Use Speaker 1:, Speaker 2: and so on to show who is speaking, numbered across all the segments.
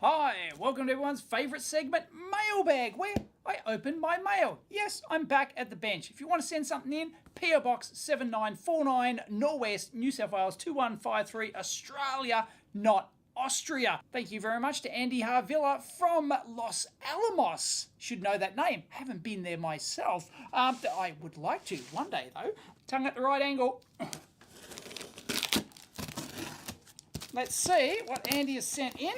Speaker 1: Hi, welcome to everyone's favourite segment, Mailbag, where I open my mail. Yes, I'm back at the bench. If you want to send something in, PO Box 7949, Norwest, New South Wales 2153, Australia, not Austria. Thank you very much to Andy Harvilla from Los Alamos. Should know that name. Haven't been there myself. I would like to one day though. Tongue at the right angle. Let's see what Andy has sent in.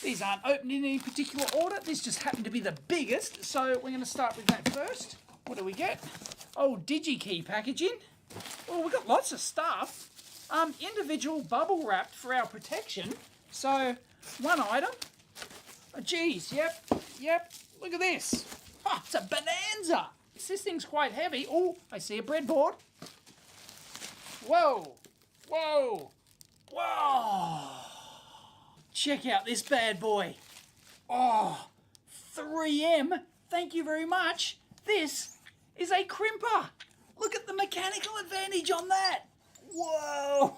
Speaker 1: These aren't opened in any particular order. This just happened to be the biggest, so we're going to start with that first. What do we get? Oh, DigiKey packaging. Oh, we've got lots of stuff. Individual bubble wrapped for our protection. So, one item. Oh, geez, yep. Look at this. Oh, it's a bonanza. This thing's quite heavy. Oh, I see a breadboard. Whoa. Check out this bad boy. Oh, 3M, thank you very much. This is a crimper. Look at the mechanical advantage on that. Whoa.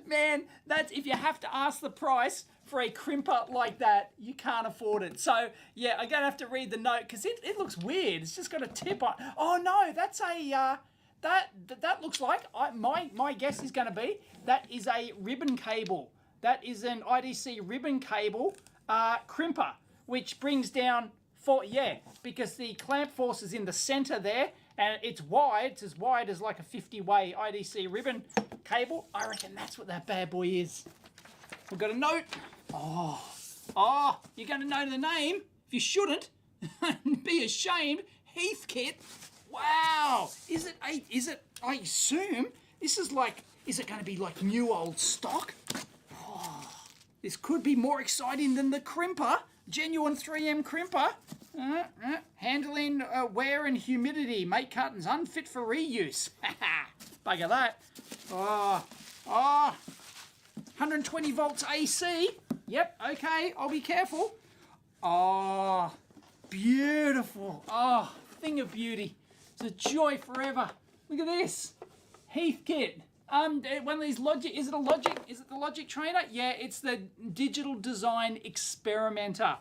Speaker 1: Man, that's, if you have to ask the price for a crimper like that, you can't afford it. So, yeah, I'm going to have to read the note because it looks weird. It's just got a tip on. Oh, no, that's a... That looks like, my guess is going to be, that is a ribbon cable. That is an IDC ribbon cable crimper, which brings down, because the clamp force is in the center there, and it's wide, it's as wide as like a 50-way IDC ribbon cable. I reckon that's what that bad boy is. We've got a note. Oh, you're going to know the name. If you shouldn't, be ashamed. Heathkit. Wow. Is it, I assume, this is like, is it going to be like new old stock? This could be more exciting than the crimper. Genuine 3M crimper. Handling wear and humidity. Make cartons unfit for reuse. Bugger that. 120 volts AC. Yep, okay, I'll be careful. Oh, beautiful. Oh, thing of beauty. It's a joy forever. Look at this. Heathkit. One of these Logic, is it the Logic trainer? Yeah, it's the Digital Design Experimenter.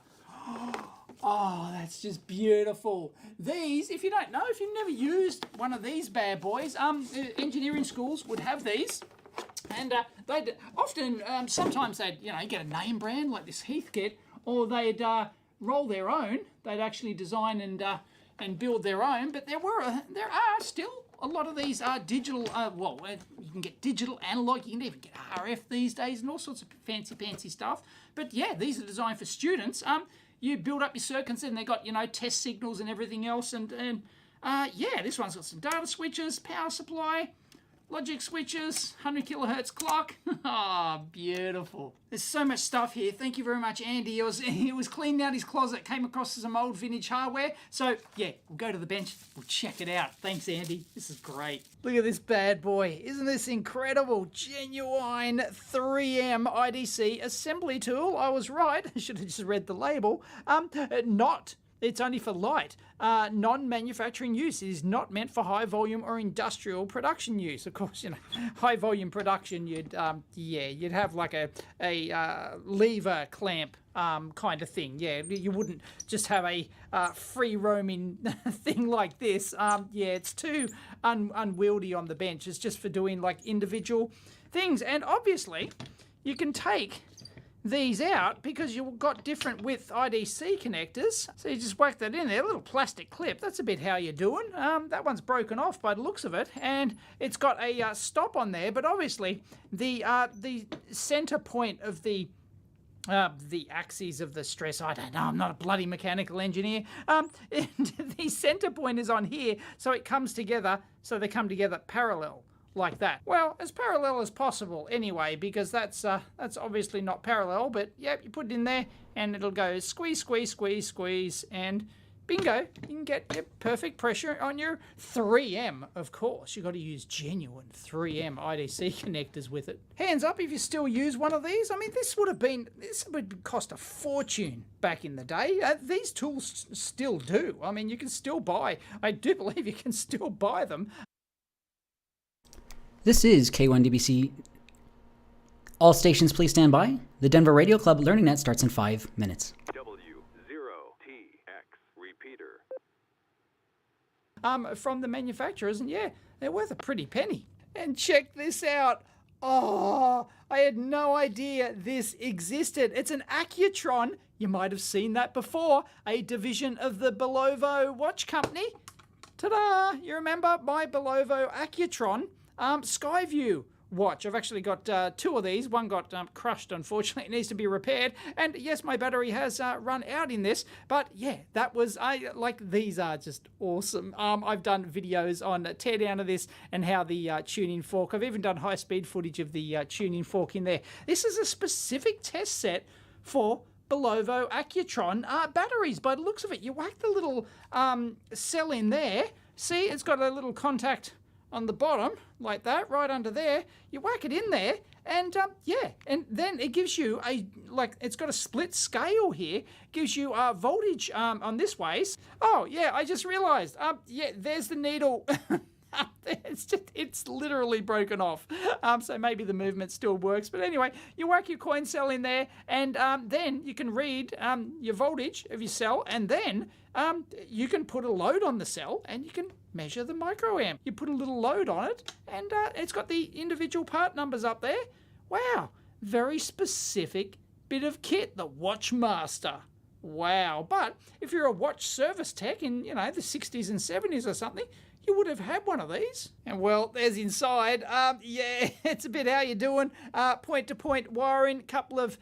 Speaker 1: Oh, that's just beautiful. These, if you don't know, if you've never used one of these bad boys, engineering schools would have these. And they'd often, sometimes they'd, get a name brand like this Heathkit, or they'd roll their own. They'd actually design and build their own. But there are still a lot of these are digital, you can get digital, analog, you can even get RF these days and all sorts of fancy stuff. But yeah, these are designed for students. You build up your circuits and they've got, test signals and everything else. And yeah, this one's got some data switches, power supply, logic switches, 100 kilohertz clock. Ah, beautiful. There's so much stuff here. Thank you very much, Andy. He was cleaning out his closet, came across some old vintage hardware. So, yeah, we'll go to the bench. We'll check it out. Thanks, Andy. This is great. Look at this bad boy. Isn't this incredible? Genuine 3M IDC assembly tool. I was right. I should have just read the label. It's only for light, non-manufacturing use. It is not meant for high volume or industrial production use. Of course, high volume production, you'd have like a lever clamp kind of thing. Yeah, you wouldn't just have a free roaming thing like this. Yeah, it's too unwieldy on the bench. It's just for doing like individual things. And obviously, you can take these out because you've got different width IDC connectors. So you just whack that in there, a little plastic clip. That's a bit how you're doing. That one's broken off by the looks of it, and it's got a stop on there. But obviously, the center point of the axes of the stress, I don't know, I'm not a bloody mechanical engineer. The center point is on here, so it comes together, so they come together parallel. Like that. Well, as parallel as possible anyway, because that's obviously not parallel, but yep, you put it in there and it'll go squeeze, and bingo, you can get your perfect pressure on your 3M, of course. You've got to use genuine 3M IDC connectors with it. Hands up if you still use one of these. I mean, this would cost a fortune back in the day. These tools still do. I mean, you can still buy, I do believe you can still buy them.
Speaker 2: This is K1DBC All stations please stand by. The Denver Radio Club Learning Net starts in 5 minutes.
Speaker 3: W0TX repeater.
Speaker 1: From the manufacturers, and yeah, they're worth a pretty penny. And check this out. Oh, I had no idea this existed. It's an Accutron. You might have seen that before. A division of the Belovo watch company. Ta-da! You remember my Belovo Accutron Skyview watch. I've actually got two of these. One got crushed, unfortunately. It needs to be repaired. And yes, my battery has run out in this. But yeah, that was, these are just awesome. I've done videos on teardown of this and how the tuning fork. I've even done high-speed footage of the tuning fork in there. This is a specific test set for Belovo Accutron batteries. By the looks of it, you whack the little cell in there. See, it's got a little contact on the bottom, like that, right under there. You whack it in there, and yeah, and then it gives you it's got a split scale here, gives you voltage on this ways. Oh yeah, I just realized, yeah, there's the needle. It's literally broken off. So maybe the movement still works. But anyway, you whack your coin cell in there, and then you can read your voltage of your cell, and then you can put a load on the cell, and you can measure the microamp. You put a little load on it, and it's got the individual part numbers up there. Wow, very specific bit of kit, the Watchmaster. Wow. But if you're a watch service tech in, the 60s and 70s or something, you would have had one of these. And well, there's inside. Yeah, it's a bit how you doing. Point-to-point wiring, couple of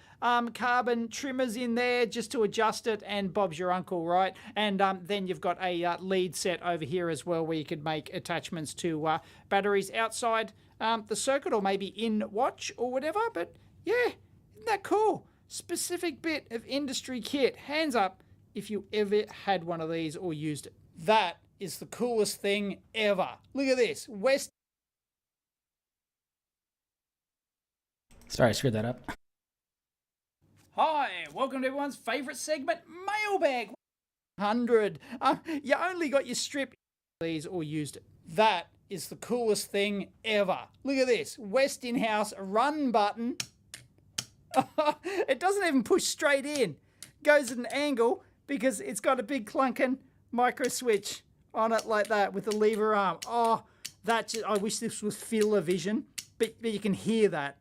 Speaker 1: carbon trimmers in there just to adjust it, and Bob's your uncle, right? And then you've got a lead set over here as well, where you could make attachments to batteries outside the circuit, or maybe in watch or whatever. But yeah, isn't that cool? Specific bit of industry kit. Hands up if you ever had one of these or used it. That is the coolest thing ever. Look at this.
Speaker 2: Sorry, I screwed that up.
Speaker 1: Hi, welcome to everyone's favourite segment, Mailbag 100. You only got your strip these or used it. That is the coolest thing ever. Look at this. Westinghouse run button. It doesn't even push straight in. Goes at an angle because it's got a big clunking micro switch on it like that with the lever arm. Oh, I wish this was field of vision, but you can hear that.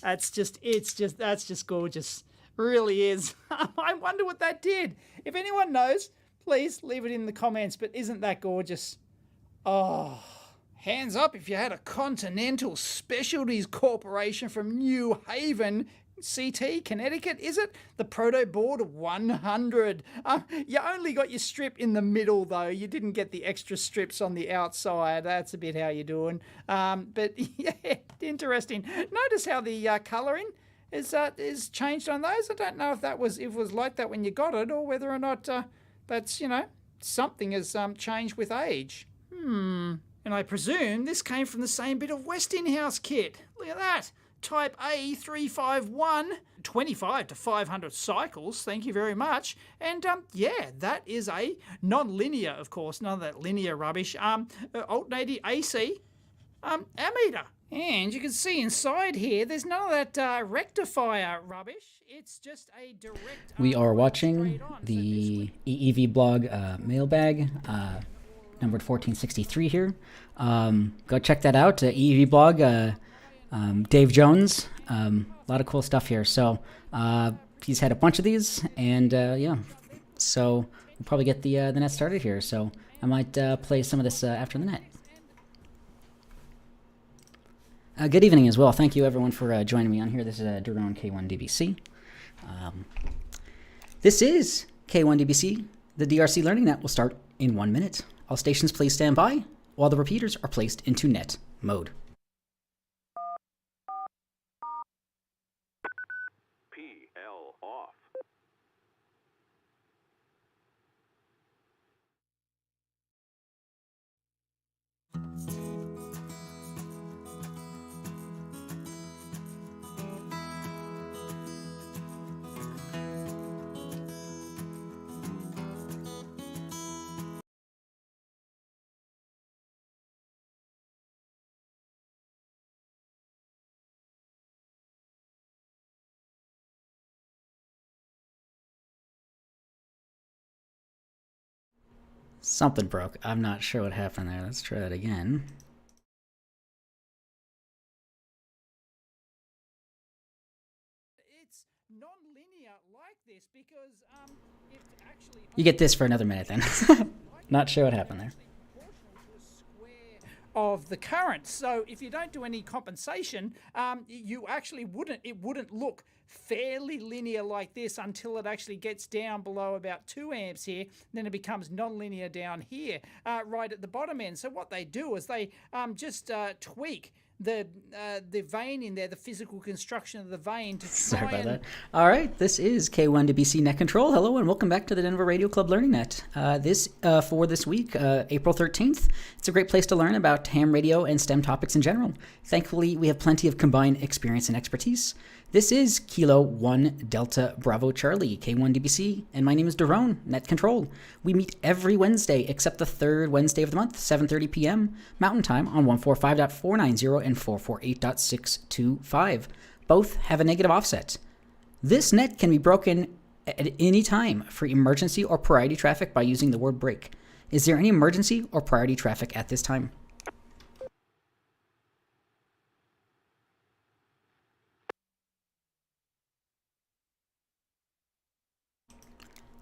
Speaker 1: That's just gorgeous. Really is. I wonder what that did. If anyone knows, please leave it in the comments, but isn't that gorgeous? Oh, hands up if you had a Continental Specialties Corporation from New Haven, CT, Connecticut, is it? The Proto Board 100. You only got your strip in the middle, though. You didn't get the extra strips on the outside. That's a bit how you're doing. But yeah, interesting. Notice how the colouring is changed on those. I don't know if it was like that when you got it, or whether or not that's, something has changed with age. And I presume this came from the same bit of Westinghouse kit. Look at that. Type A351, 25 to 500 cycles, thank you very much. And yeah, that is a non-linear, of course, none of that linear rubbish, alternating AC ammeter. And you can see inside here, there's none of that rectifier rubbish. It's just a direct...
Speaker 2: We are watching the EEVBlog mailbag, numbered 1463 here. Go check that out, EEVBlog. Dave Jones, a lot of cool stuff here. So he's had a bunch of these, and yeah, so we'll probably get the net started here. So I might play some of this after the net. Good evening as well. Thank you everyone for joining me on here. This is Drone K1DBC. This is K1DBC. The DRC Learning Net will start in 1 minute. All stations please stand by while the repeaters are placed into net mode. Something broke. I'm not sure what happened there. Let's try that again.
Speaker 1: It's non-linear like this because it actually
Speaker 2: You get this for another minute then. Not sure what happened there.
Speaker 1: Of the current. So if you don't do any compensation, you actually wouldn't look fairly linear like this until it actually gets down below about 2 amps here. Then it becomes non-linear down here, right at the bottom end. So what they do is they just tweak the vein in there, the physical construction of the vein to try.
Speaker 2: Sorry about that. All right, this is K1WC Net Control. Hello and welcome back to the Denver Radio Club Learning Net. For this week, April 13th, it's a great place to learn about ham radio and STEM topics in general. Thankfully, we have plenty of combined experience and expertise. This is Kilo 1 Delta Bravo Charlie, K1DBC, and my name is Daron, Net Control. We meet every Wednesday except the third Wednesday of the month, 7:30 p.m. Mountain Time on 145.490 and 448.625. Both have a negative offset. This net can be broken at any time for emergency or priority traffic by using the word break. Is there any emergency or priority traffic at this time?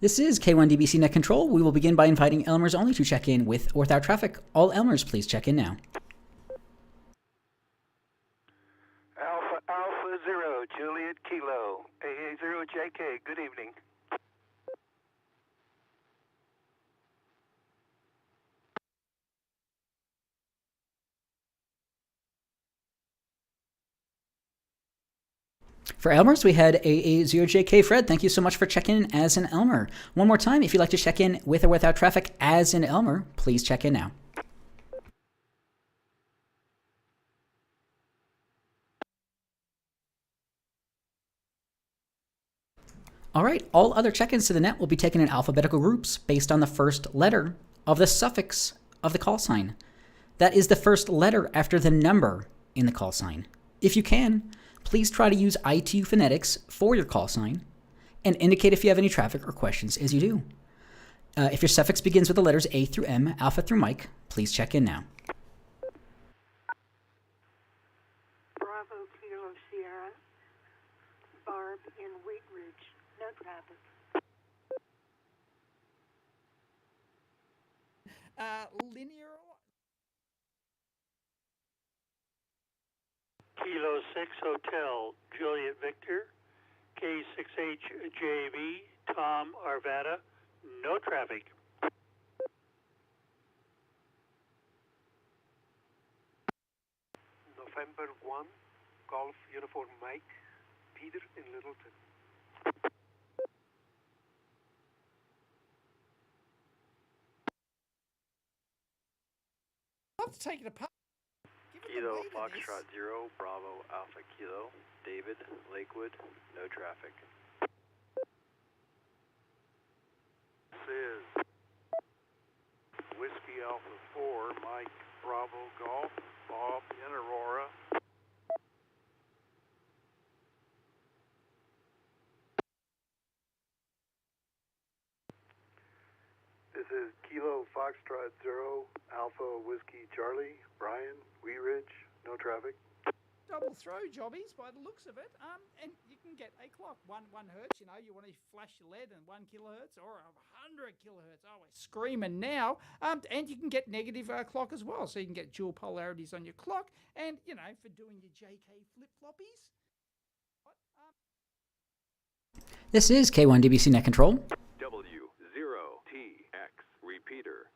Speaker 2: This is K1DBC Net Control. We will begin by inviting Elmers only to check in with or without traffic. All Elmers, please check in now.
Speaker 3: Alpha 0, Juliet Kilo, AA 0 JK, good evening.
Speaker 2: For Elmers, we had AA0JK Fred. Thank you so much for checking in as an Elmer. One more time, if you'd like to check in with or without traffic as an Elmer, please check in now. All right, all other check-ins to the net will be taken in alphabetical groups based on the first letter of the suffix of the call sign. That is the first letter after the number in the call sign. If you can, please try to use ITU phonetics for your call sign and indicate if you have any traffic or questions as you do. If your suffix begins with the letters A through M, Alpha through Mike, please check in now.
Speaker 4: Bravo Kilo Sierra, Barb in Wheat Ridge, no traffic.
Speaker 1: Linear.
Speaker 5: Kilo 6 Hotel, Juliet Victor, K6HJV, Tom Arvada, no traffic.
Speaker 3: November 1, Golf Uniform Mike, Peter in Littleton.
Speaker 1: I'll have to take it apart.
Speaker 6: Kilo Foxtrot 0, Bravo Alpha Kilo, David, Lakewood, no traffic.
Speaker 3: This is Whiskey Alpha 4, Mike Bravo Golf, Bob in Aurora. This is Kilo Foxtrot 0, Alpha Whiskey Charlie, Brian, Wheat Ridge, no traffic.
Speaker 1: Double throw jobbies by the looks of it. And you can get a clock, one hertz. You know, you want to flash your lead and 1 kilohertz or 100 kilohertz. Oh, we're screaming now. And you can get negative clock as well, so you can get dual polarities on your clock. And you know, for doing your JK flip floppies.
Speaker 2: This is K1DBC Net Control.
Speaker 6: W0TX Repeater.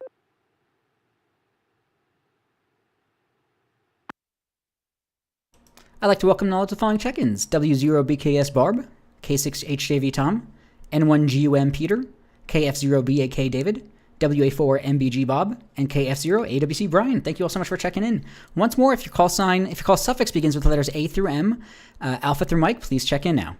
Speaker 2: I'd like to welcome all to the following check-ins: W0BKS Barb, K6HJV Tom, N1GUM Peter, KF0BAK David, WA4MBG Bob, and KF0AWC Brian. Thank you all so much for checking in. Once more, if your call suffix begins with the letters A through M, Alpha through Mike, please check in now.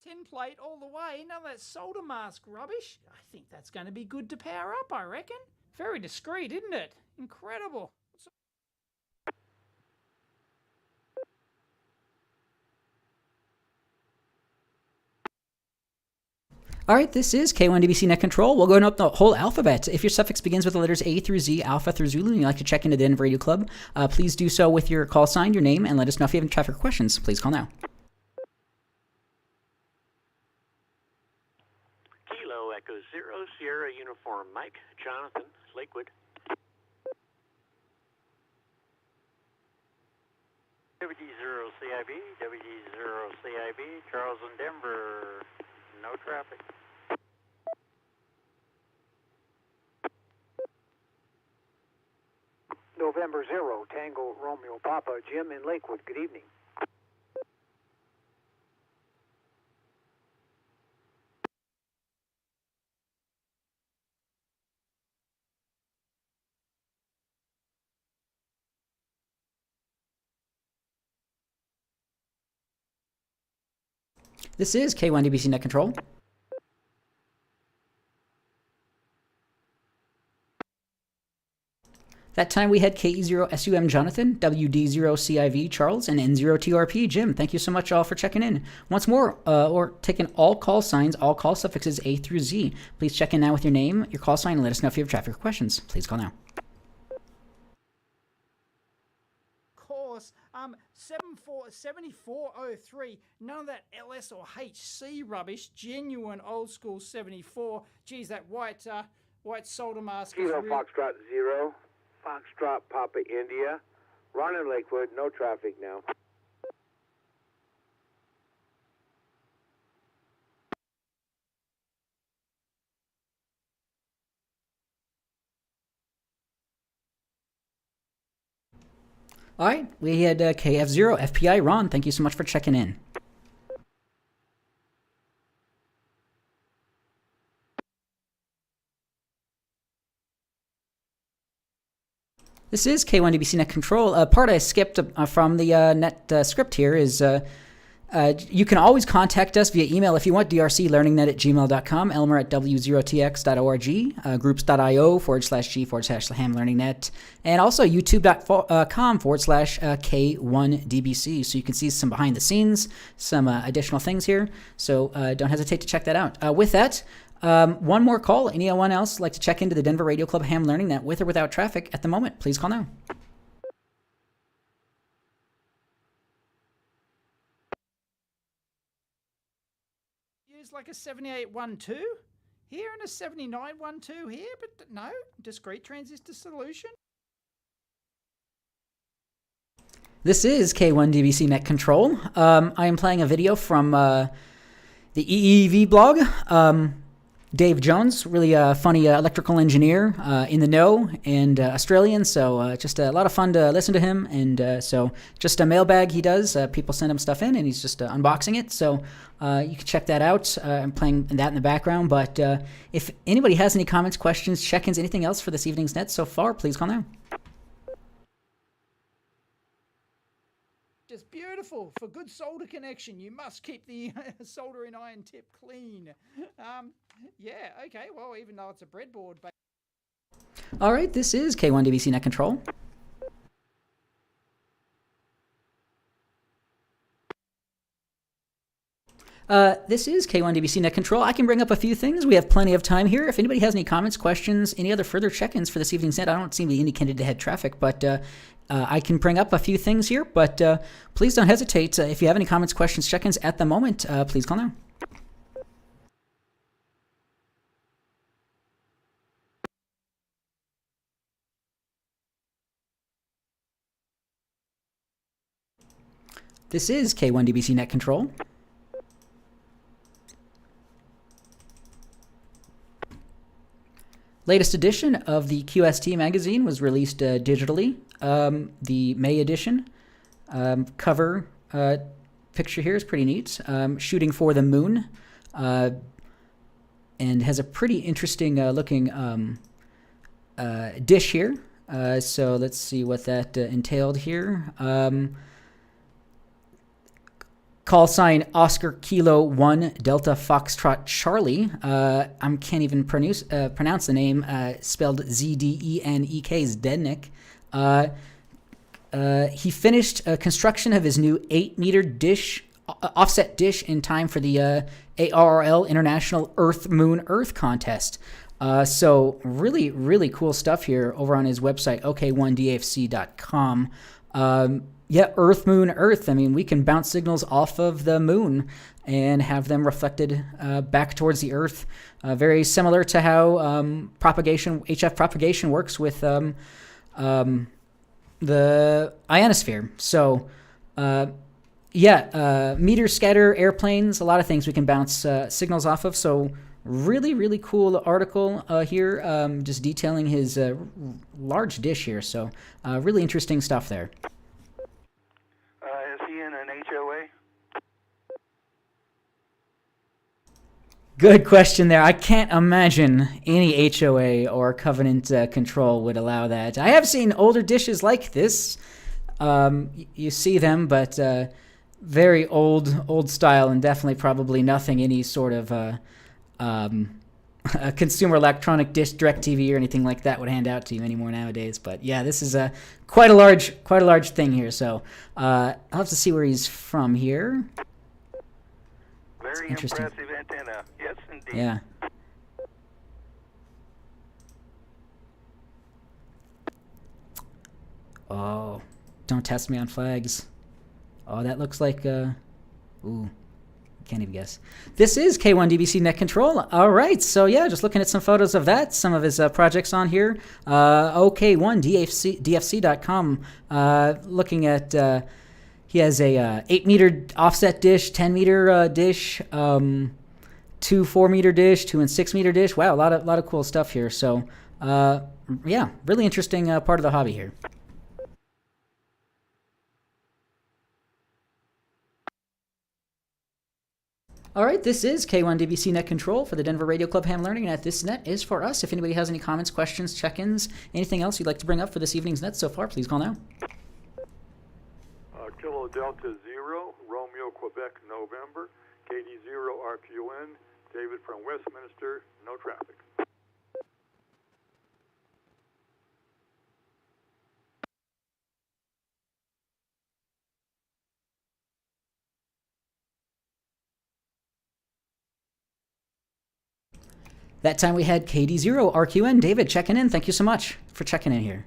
Speaker 1: Tin plate all the way. None of that solder mask rubbish. I think that's going to be good to power up, I reckon. Very discreet, isn't it? Incredible.
Speaker 2: All right, this is K1DBC Net Control. We'll go and open the whole alphabet. If your suffix begins with the letters A through Z, Alpha through Zulu, and you'd like to check into the Denver Radio Club, please do so with your call sign, your name, and let us know if you have any traffic questions. Please call now.
Speaker 5: Kilo Echo 0 Sierra Uniform Mike Jonathan Lakewood. WD0 CIB, WD0 CIB, Charles and Denver, no traffic.
Speaker 7: November 0, Tango Romeo Papa, Jim in Lakewood. Good evening.
Speaker 2: This is K1DBC Net Control. That time we had KE0SUM Jonathan, WD0CIV Charles, and N0TRP Jim. Thank you so much all for checking in. Once more, or taking all call signs, all call suffixes A through Z. Please check in now with your name, your call sign, and let us know if you have traffic questions. Please call now.
Speaker 1: Course 7403. None of that LS or HC rubbish. Genuine old school 74. Geez, that white solder mask is
Speaker 8: Kilo
Speaker 1: real.
Speaker 8: Foxtrot 0, Foxtrot Papa India, Ron in Lakewood, no traffic now.
Speaker 2: All right, we had KF0 FPI Ron. Thank you so much for checking in. This is K1DBC Net Control. Part I skipped from the net script here is you can always contact us via email if you want, drclearningnet@gmail.com, elmer@w0tx.org, groups.io/g/ham learning net, and also youtube.com/K1DBC. So you can see some behind the scenes, some additional things here. So don't hesitate to check that out. With that, one more call. Anyone else like to check into the Denver Radio Club Ham Learning Net with or without traffic at the moment? Please call now.
Speaker 1: Use like a 7812 here and a 7912 here, but no, discrete transistor solution.
Speaker 2: This is K1DBC Net Control. I am playing a video from the EEVBlog. Dave Jones, really funny electrical engineer in the know and Australian, so just a lot of fun to listen to him. And so just a mailbag he does. People send him stuff in, and he's just unboxing it. So you can check that out. I'm playing that in the background. But if anybody has any comments, questions, check-ins, anything else for this evening's net so far, please call now.
Speaker 1: Just beautiful. For good solder connection, you must keep the soldering iron tip clean. Yeah, okay, well, even though it's a breadboard. But
Speaker 2: all right, this is K1DBC Net Control. This is K1DBC Net Control. I can bring up a few things. We have plenty of time here. If anybody has any comments, questions, any other further check-ins for this evening's net, I don't seem to be indicated to head traffic, but I can bring up a few things here. But please don't hesitate. If you have any comments, questions, check-ins at the moment, please call now. This is K1DBC Net Control. Latest edition of the QST magazine was released digitally. The May edition cover picture here is pretty neat. Shooting for the moon, and has a pretty interesting looking dish here. So let's see what that entailed here. Call sign Oscar Kilo 1 Delta Foxtrot Charlie. I can't even pronounce the name, spelled Zdenek, Zdenek. He finished construction of his new 8-meter dish offset dish in time for the ARRL International Earth Moon Earth contest. So really, really cool stuff here over on his website, ok1dfc.com. Yeah, Earth, Moon, Earth. I mean, we can bounce signals off of the moon and have them reflected back towards the Earth. Very similar to how HF propagation works with the ionosphere. So, meteor scatter, airplanes, a lot of things we can bounce signals off of. So really, really cool article here, just detailing his large dish here. So really interesting stuff there.
Speaker 6: Is he in an HOA?
Speaker 2: Good question there. I can't imagine any HOA or covenant control would allow that. I have seen older dishes like this. You see them, but very old style, and definitely probably nothing any sort of a consumer electronic dish, DirecTV, or anything like that would hand out to you anymore nowadays. But yeah, this is quite a large thing here. So I'll have to see where he's from here.
Speaker 6: Very
Speaker 2: interesting.
Speaker 6: impressive antenna. Yes, indeed.
Speaker 2: Yeah. Oh, don't test me on flags. Oh, that looks like ooh. Can't even guess. This is K1DBC Net Control. All right, so yeah, just looking at some photos of that, some of his projects on here. OK1DFC.com. Looking at, he has a 8-meter offset dish, 10-meter dish, 2 4-meter dish, 2 and 6-meter dish. Wow, a lot of cool stuff here. So yeah, really interesting part of the hobby here. All right, this is K1DBC Net Control for the Denver Radio Club Ham Learning Net. This net is for us. If anybody has any comments, questions, check-ins, anything else you'd like to bring up for this evening's net so far, please call now.
Speaker 3: Kilo Delta 0, Romeo, Quebec, November, KD0 RQN, David from Westminster, no traffic.
Speaker 2: That time we had KD0 RQN. David, checking in. Thank you so much for checking in here.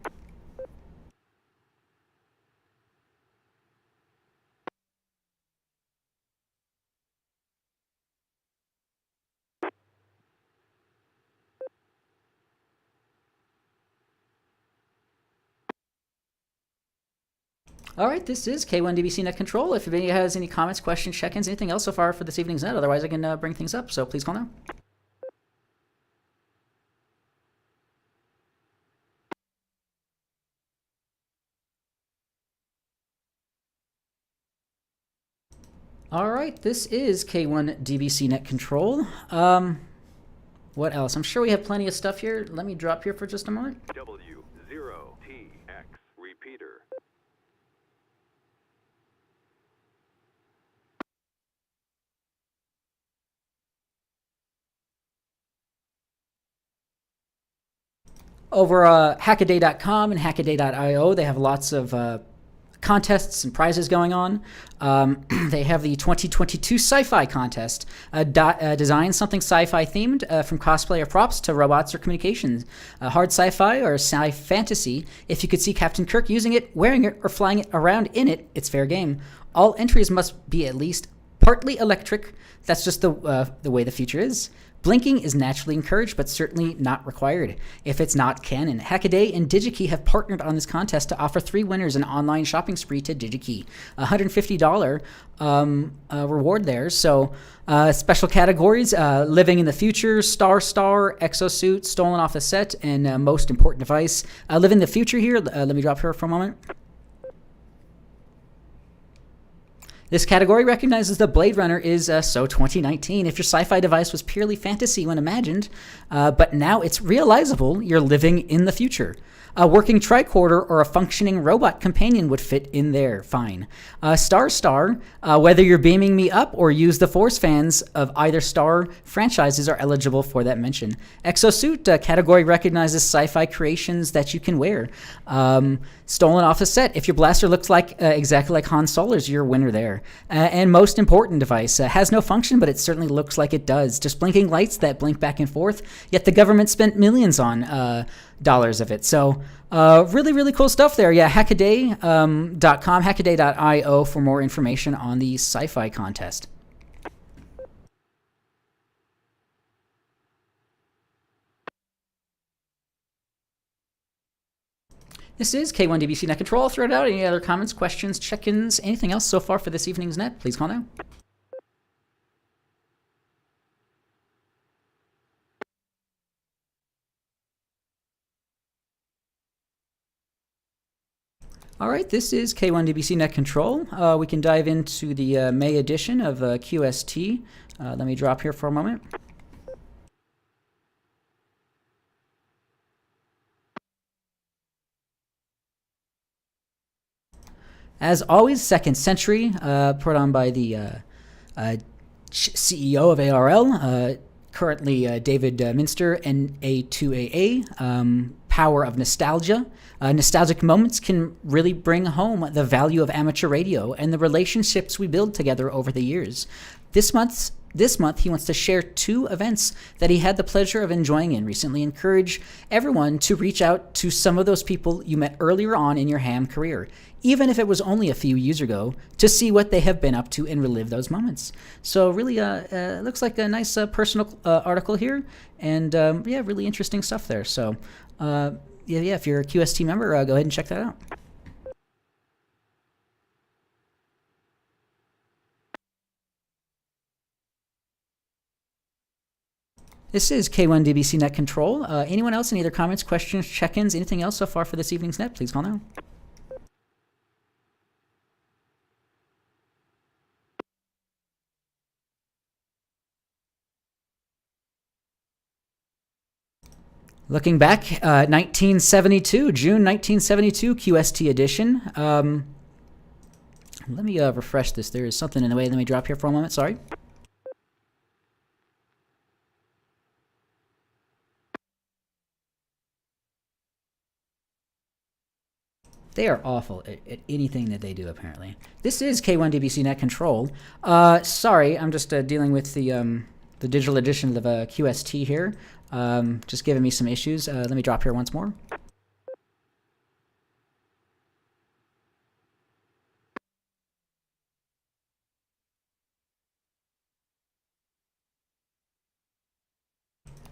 Speaker 2: All right, this is K1DBC Net Control. If anybody has any comments, questions, check-ins, anything else so far for this evening's net, otherwise I can bring things up, so please call now. All right, this is K1DBC Net Control. What else? I'm sure we have plenty of stuff here. Let me drop here for just a moment.
Speaker 9: W0TX repeater.
Speaker 2: Over hackaday.com and hackaday.io, they have lots of contests and prizes going on. They have the 2022 Sci-Fi Contest. Design something sci-fi themed, from cosplay or props to robots or communications. Hard sci-fi or sci-fantasy. If you could see Captain Kirk using it, wearing it, or flying it around in it, it's fair game. All entries must be at least partly electric. That's just the way the future is. Blinking is naturally encouraged, but certainly not required if it's not canon. Hackaday and DigiKey have partnered on this contest to offer 3 winners an online shopping spree to DigiKey. $150 reward there. So special categories, living in the future, star, exosuit, stolen off the set, and most important device. Live in the future here. Let me drop here for a moment. This category recognizes that Blade Runner is so 2019. If your sci-fi device was purely fantasy when imagined, but now it's realizable, you're living in the future. A working tricorder or a functioning robot companion would fit in there fine. Star, whether you're beaming me up or use the force fans of either Star franchises are eligible for that mention. Exosuit category recognizes sci-fi creations that you can wear. Stolen off the set. If your blaster looks like exactly like Han Solo's, you're a winner there. And most important device, has no function, but it certainly looks like it does. Just blinking lights that blink back and forth, yet the government spent millions on dollars of it. So really, really cool stuff there. Yeah, hackaday.com, hackaday.io for more information on the sci-fi contest. This is K1DBC Net Control. I'll throw it out. Any other comments, questions, check-ins, anything else so far for this evening's net? Please call now. All right, this is K1DBC Net Control. We can dive into the May edition of QST. Let me drop here for a moment. As always, Second Century, put on by the CEO of ARL, currently David Minster, NA2AA, Power of Nostalgia. Nostalgic moments can really bring home the value of amateur radio and the relationships we build together over the years. This month, he wants to share 2 events that he had the pleasure of enjoying in recently. Encourage everyone to reach out to some of those people you met earlier on in your ham career, even if it was only a few years ago, to see what they have been up to and relive those moments. So really, looks like a nice personal article here, and yeah, really interesting stuff there. So yeah, if you're a QST member, go ahead and check that out. This is K1DBC Net Control. Anyone else, any other comments, questions, check-ins, anything else so far for this evening's net? Please call now. Looking back, 1972, June 1972, QST edition. Let me refresh this. There is something in the way. Let me drop here for a moment. Sorry. They are awful at anything that they do, apparently. This is K1DBC Net Control. Sorry, I'm just dealing with the digital edition of QST here. Just giving me some issues. Let me drop here once more.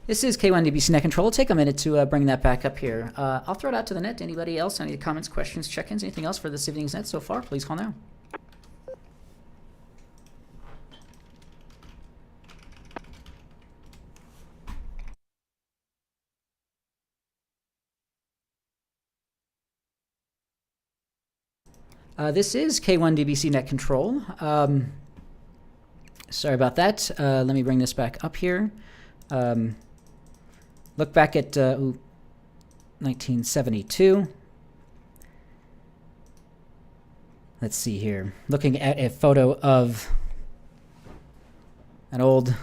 Speaker 2: This is K1DBC Net Control. Take a minute to bring that back up here. I'll throw it out to the net. Anybody else? Any comments, questions, check-ins, anything else for this evening's net so far? Please call now. This is K1DBC Net Control. Sorry about that. Let me bring this back up here. Look back at 1972. Let's see here. Looking at a photo of an old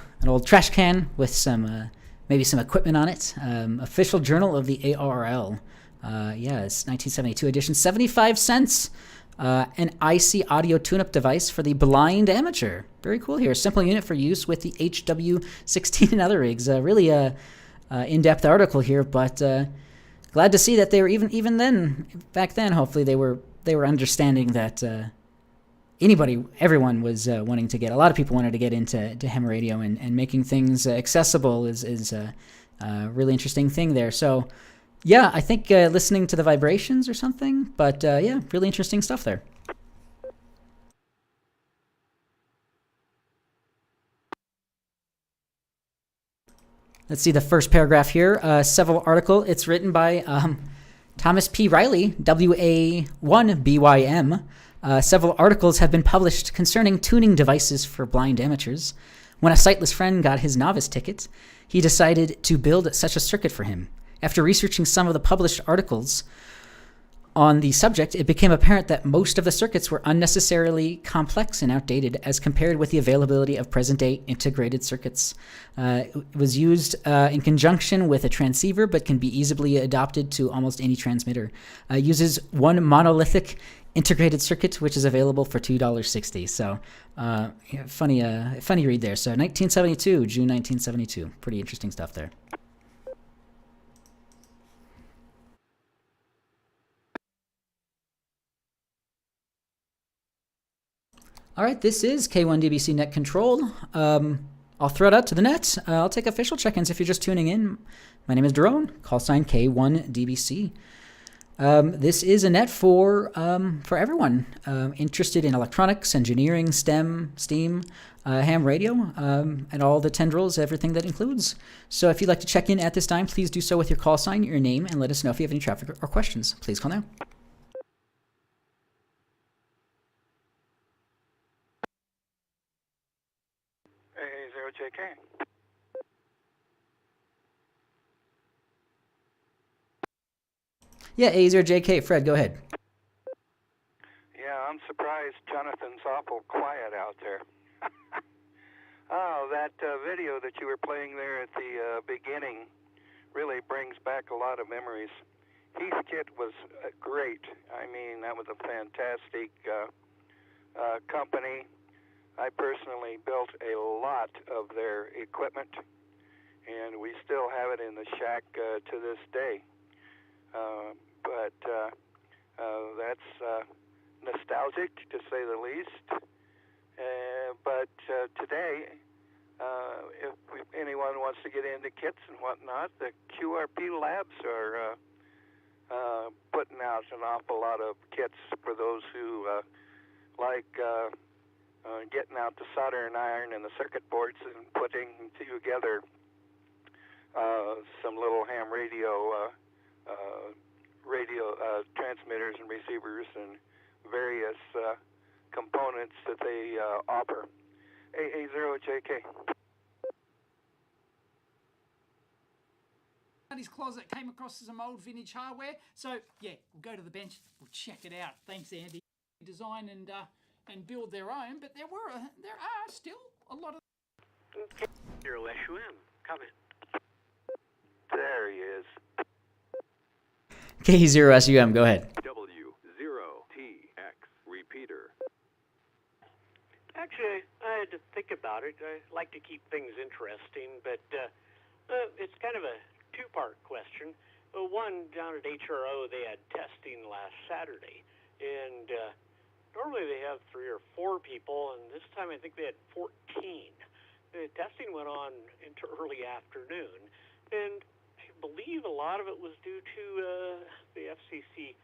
Speaker 2: trash can with some maybe some equipment on it. Official Journal of the ARL. Yeah, it's 1972 edition. 75 cents. An IC audio tune-up device for the blind amateur. Very cool here. Simple unit for use with the HW16 and other rigs. Really in-depth article here, but glad to see that they were even then, back then, hopefully they were understanding that everyone was wanting to get. A lot of people wanted to get into ham radio, and making things accessible is a really interesting thing there. So. Yeah, I think listening to the vibrations or something, but yeah, really interesting stuff there. Let's see the first paragraph here. Several article. It's written by Thomas P. Riley, WA1BYM. Several articles have been published concerning tuning devices for blind amateurs. When a sightless friend got his novice ticket, he decided to build such a circuit for him. After researching some of the published articles on the subject, it became apparent that most of the circuits were unnecessarily complex and outdated as compared with the availability of present-day integrated circuits. It was used in conjunction with a transceiver, but can be easily adopted to almost any transmitter. Uses one monolithic integrated circuit, which is available for $2.60. So funny read there. So 1972, June 1972. Pretty interesting stuff there. All right, this is K1DBC Net Control. I'll throw it out to the net. I'll take official check-ins if you're just tuning in. My name is Daron, call sign K1DBC. This is a net for everyone interested in electronics, engineering, STEM, ham radio, and all the tendrils, everything that includes. So if you'd like to check in at this time, please do so with your call sign, your name, and let us know if you have any traffic or questions. Please call now.
Speaker 10: W0TX.
Speaker 2: Yeah, A0JK. Fred, go ahead.
Speaker 10: Yeah, I'm surprised Jonathan's awful quiet out there. Oh, that video that you were playing there at the beginning really brings back a lot of memories. Heathkit was great. I mean, that was a fantastic company. I personally built a lot of their equipment, and we still have it in the shack to this day. But that's nostalgic, to say the least. But today, if anyone wants to get into kits and whatnot, the QRP labs are putting out an awful lot of kits for those who like getting out the soldering iron and the circuit boards and putting together some little ham radio transmitters and receivers and various components that they offer. A0JK.
Speaker 1: His closet came across some old vintage hardware. So yeah, we'll go to the bench. We'll check it out. Thanks, Andy. Design and build their own, but there are still a lot of.
Speaker 5: Zero S.t.e.m. Comment.
Speaker 10: There he is.
Speaker 2: K0SUM, go ahead.
Speaker 9: W0TX repeater.
Speaker 5: Actually, I had to think about it. I like to keep things interesting, but it's kind of a two-part question. One, down at HRO, they had testing last Saturday, and normally they have 3 or 4 people, and this time I think they had 14. The testing went on into early afternoon, and I believe a lot of it was due to the FCC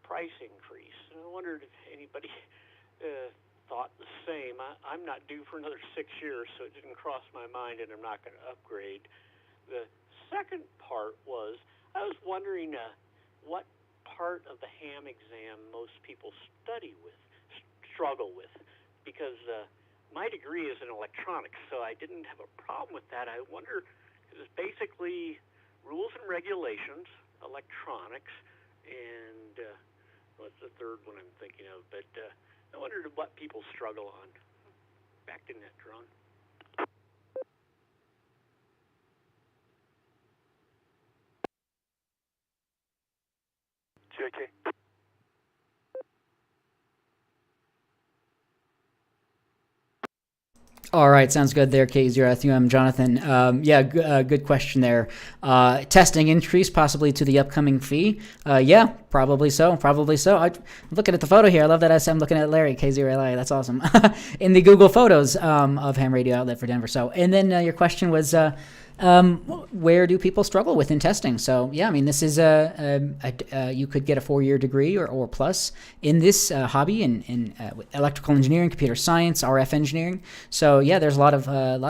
Speaker 5: price increase. And I wondered if anybody thought the same. I'm not due for another 6 years, so it didn't cross my mind, and I'm not going to upgrade. The second part was, I was wondering what part of the ham exam most people struggle with, because my degree is in electronics, so I didn't have a problem with that. I wonder, because it's basically rules and regulations, electronics, and what's the third one I'm thinking of? But I wondered what people struggle on. Back to net, Ron.
Speaker 10: JK.
Speaker 2: All right, sounds good there, K0SUM. Jonathan, good question there. Testing increase possibly to the upcoming fee? Yeah, probably so. I'm looking at the photo here. I love that I'm looking at Larry, K0LA. That's awesome. In the Google Photos of Ham Radio Outlet for Denver. So, and then your question was, where do people struggle with in testing? So yeah, I mean, this is you could get a 4-year degree or plus in this hobby in electrical engineering, computer science, RF engineering. So yeah, there's a lot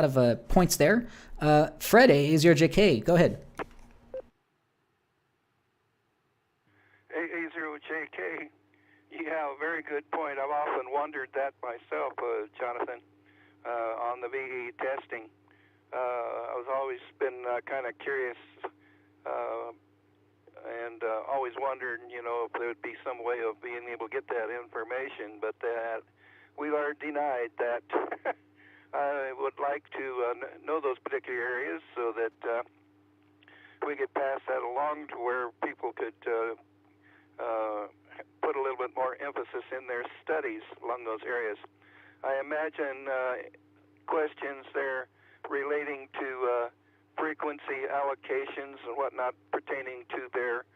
Speaker 2: of points there. Fred, A0JK, go ahead.
Speaker 10: A0JK, yeah, very good point. I've often wondered that myself, Jonathan, on the VE testing. I was always been kind of curious and always wondered, if there would be some way of being able to get that information, but that we are denied that. I would like to know those particular areas so that we could pass that along to where people could put a little bit more emphasis in their studies along those areas. I imagine questions there relating to frequency allocations and whatnot pertaining to their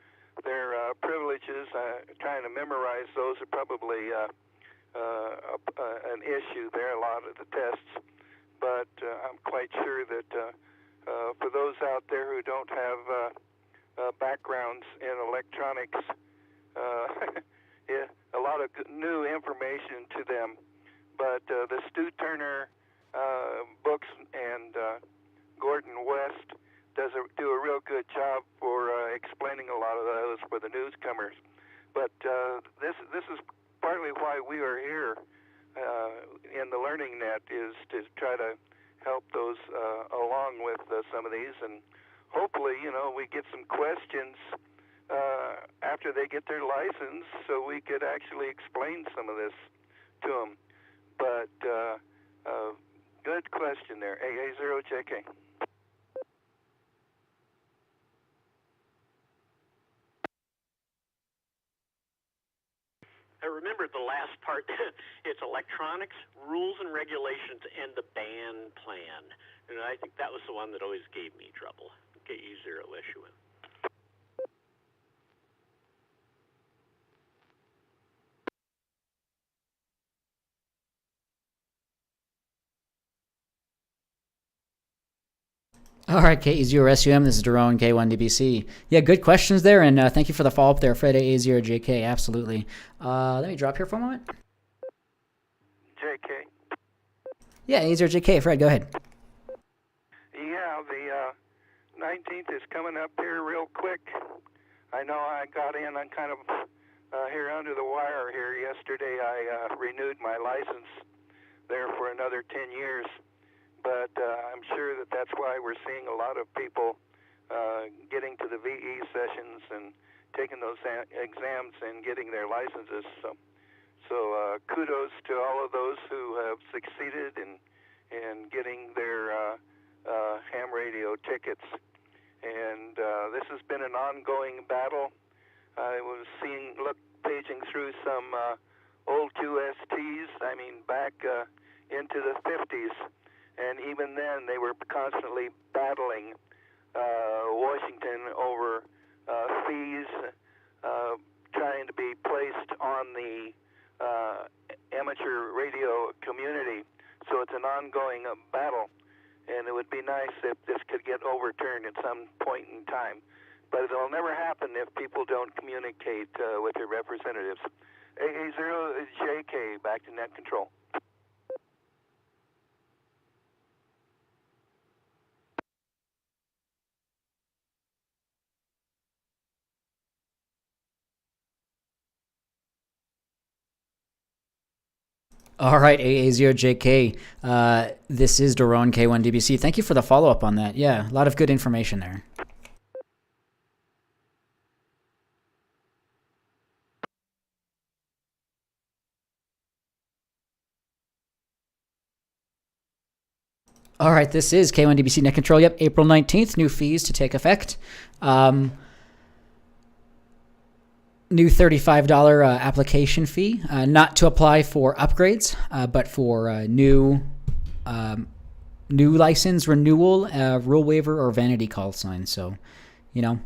Speaker 10: privileges. Trying to memorize those are probably an issue there, a lot of the tests. But I'm quite sure that for those out there who don't have backgrounds in electronics, a lot of new information to them. But the Stu Turner books and Gordon West do a real good job for explaining a lot of those for the newcomers. But this is partly why we are here in the Learning Net, is to try to help those along with some of these, and hopefully, we get some questions after they get their license, so we could actually explain some of this to them. But good question there, AA0JK.
Speaker 5: I remember the last part. It's electronics, rules and regulations, and the band plan. And I think that was the one that always gave me trouble. KE0 issue.
Speaker 2: All right, KE0SUM, this is Daron, K1DBC. Yeah, good questions there, and thank you for the follow-up there, Fred AA0JK, absolutely. Let me drop here for a moment.
Speaker 10: JK.
Speaker 2: Yeah, AA0JK, Fred, go ahead.
Speaker 10: Yeah, the 19th is coming up here real quick. I know I got in on kind of here under the wire here yesterday. I renewed my license there for another 10 years. But I'm sure that that's why we're seeing a lot of people getting to the VE sessions and taking those exams and getting their licenses. So kudos to all of those who have succeeded in getting their ham radio tickets. And this has been an ongoing battle. I was paging through some old QSTs, back into the 50s. And even then, they were constantly battling Washington over fees, trying to be placed on the amateur radio community. So it's an ongoing battle, and it would be nice if this could get overturned at some point in time. But it'll never happen if people don't communicate with their representatives. AA0JK, back to net control.
Speaker 2: All right, AA0JK, this is Daron, K1DBC. Thank you for the follow-up on that. Yeah, a lot of good information there. All right, this is K1DBC Net Control. Yep, April 19th, new fees to take effect. New $35 application fee, not to apply for upgrades, but for new license renewal, rule waiver, or vanity call sign. So,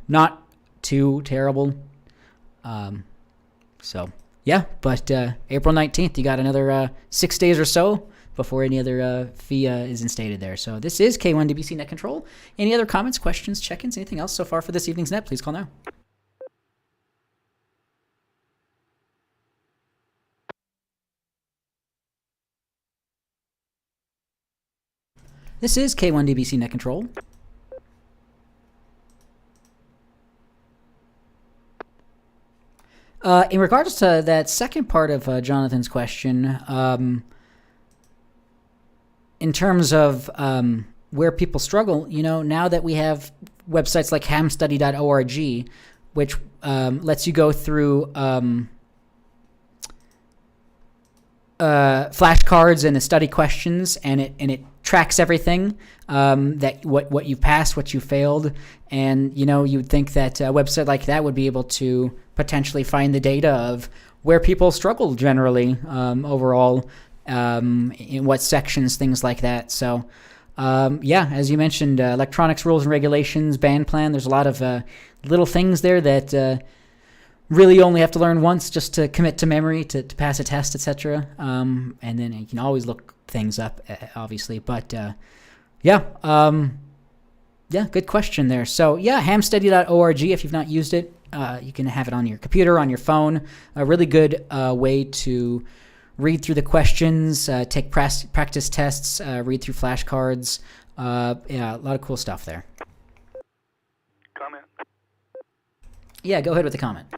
Speaker 2: not too terrible. So, yeah, but April 19th, you got another 6 days or so before any other fee is instated there. So this is K1DBC Net Control. Any other comments, questions, check-ins, anything else so far for this evening's net, please call now. This is K1DBC Net Control. In regards to that second part of Jonathan's question, in terms of where people struggle, now that we have websites like hamstudy.org, which lets you go through flashcards and the study questions, and it tracks everything, that what you passed, what you failed, and you'd think that a website like that would be able to potentially find the data of where people struggle generally overall, in what sections, things like that. So, yeah, as you mentioned, electronics rules and regulations, band plan, there's a lot of little things there that really only have to learn once just to commit to memory, to pass a test, etc. And then you can always look things up, obviously. But, yeah, good question there. So, yeah, hamstudy.org, if you've not used it, you can have it on your computer, on your phone. A really good way to read through the questions, take practice tests, read through flashcards. Yeah, a lot of cool stuff there.
Speaker 10: Comment?
Speaker 2: Yeah, go ahead with the comment.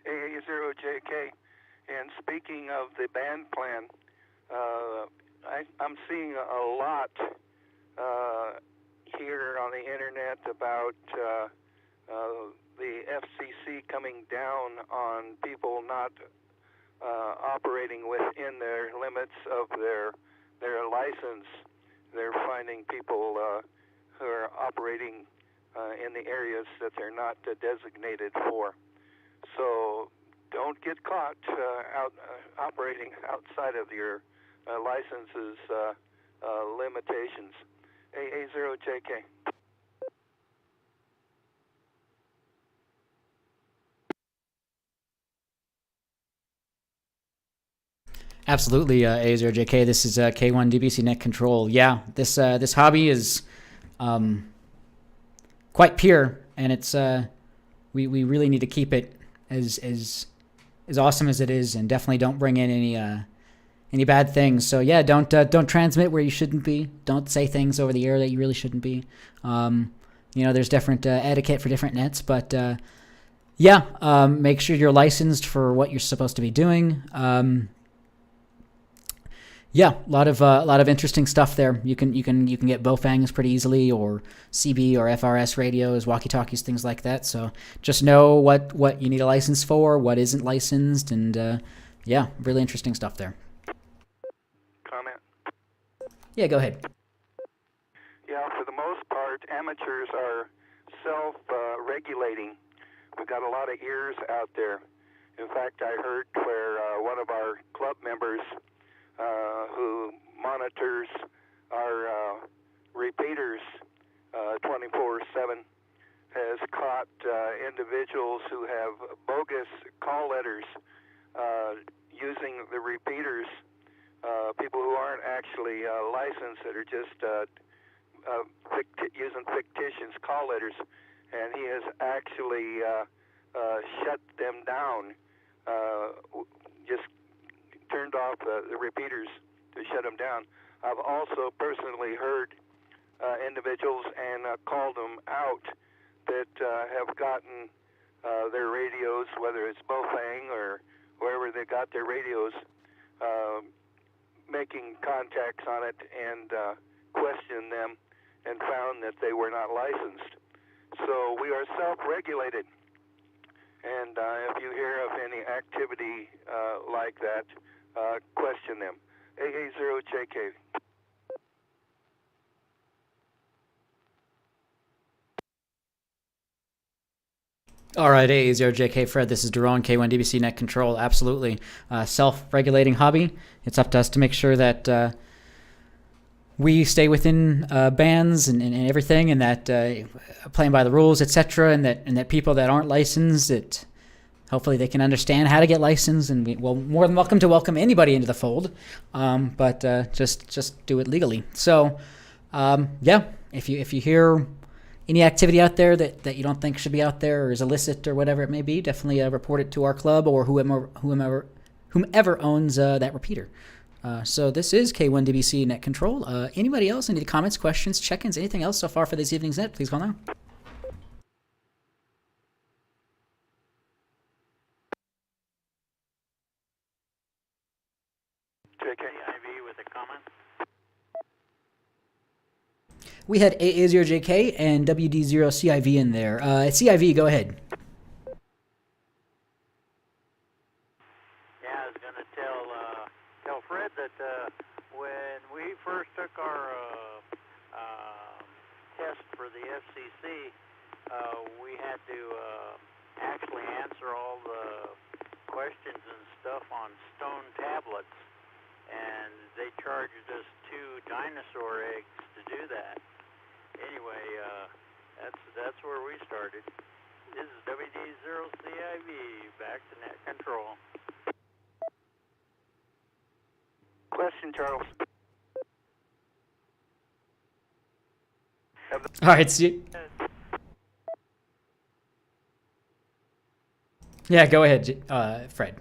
Speaker 10: AA0JK. And speaking of the band plan, I'm seeing a lot here on the internet about the FCC coming down on people not operating within their limits of their license. They're finding people who are operating in the areas that they're not designated for. So don't get caught operating outside of your license's limitations. AA0JK.
Speaker 2: Absolutely, A0JK. This is K1 DBC Net Control. Yeah, this hobby is quite pure, and it's we really need to keep it as awesome as it is, and definitely don't bring in any bad things. So yeah, don't transmit where you shouldn't be. Don't say things over the air that you really shouldn't be. There's different etiquette for different nets, but yeah, make sure you're licensed for what you're supposed to be doing. Yeah, a lot of interesting stuff there. You can get Bofangs pretty easily, or CB or FRS radios, walkie-talkies, things like that. So just know what you need a license for, what isn't licensed, and yeah, really interesting stuff there.
Speaker 10: Comment?
Speaker 2: Yeah, go ahead.
Speaker 10: Yeah, for the most part, amateurs are self-regulating. We've got a lot of ears out there. In fact, I heard where one of our club members who monitors our repeaters 24/7 has caught individuals who have bogus call letters using the repeaters, people who aren't actually licensed, that are just using fictitious call letters, and he has actually shut them down, just turned off the repeaters to shut them down. I've also personally heard individuals and called them out that have gotten their radios, whether it's Bofang or wherever they got their radios, making contacts on it and questioned them and found that they were not licensed. So we are self-regulated. And if you hear of any activity like that, question them. AA0JK.
Speaker 2: All right, AA0JK Fred, this is Daron, K1 DBC Net Control. Absolutely. Self-regulating hobby. It's up to us to make sure that we stay within bands and everything, and that playing by the rules, etc., and that people that aren't licensed, that hopefully they can understand how to get licensed, and we're more than welcome to welcome anybody into the fold, but just do it legally. So, yeah, if you hear any activity out there that you don't think should be out there or is illicit or whatever it may be, definitely report it to our club or whomever owns that repeater. So this is K1 DBC Net Control. Anybody else? Any comments, questions, check-ins, anything else so far for this evening's net? Please call now.
Speaker 5: JKIV with a comment.
Speaker 2: We had AA0JK and WD0CIV in there. CIV, go ahead.
Speaker 11: Yeah, I was going to tell Fred that when we first took our test for the FCC, we had to actually answer all the questions on stone tablets, and they charged us 2 dinosaur eggs to do that. Anyway, that's where we started. This is WD0CIV, back to net control.
Speaker 10: Question, Charles.
Speaker 2: All right, so yeah, go ahead, Fred.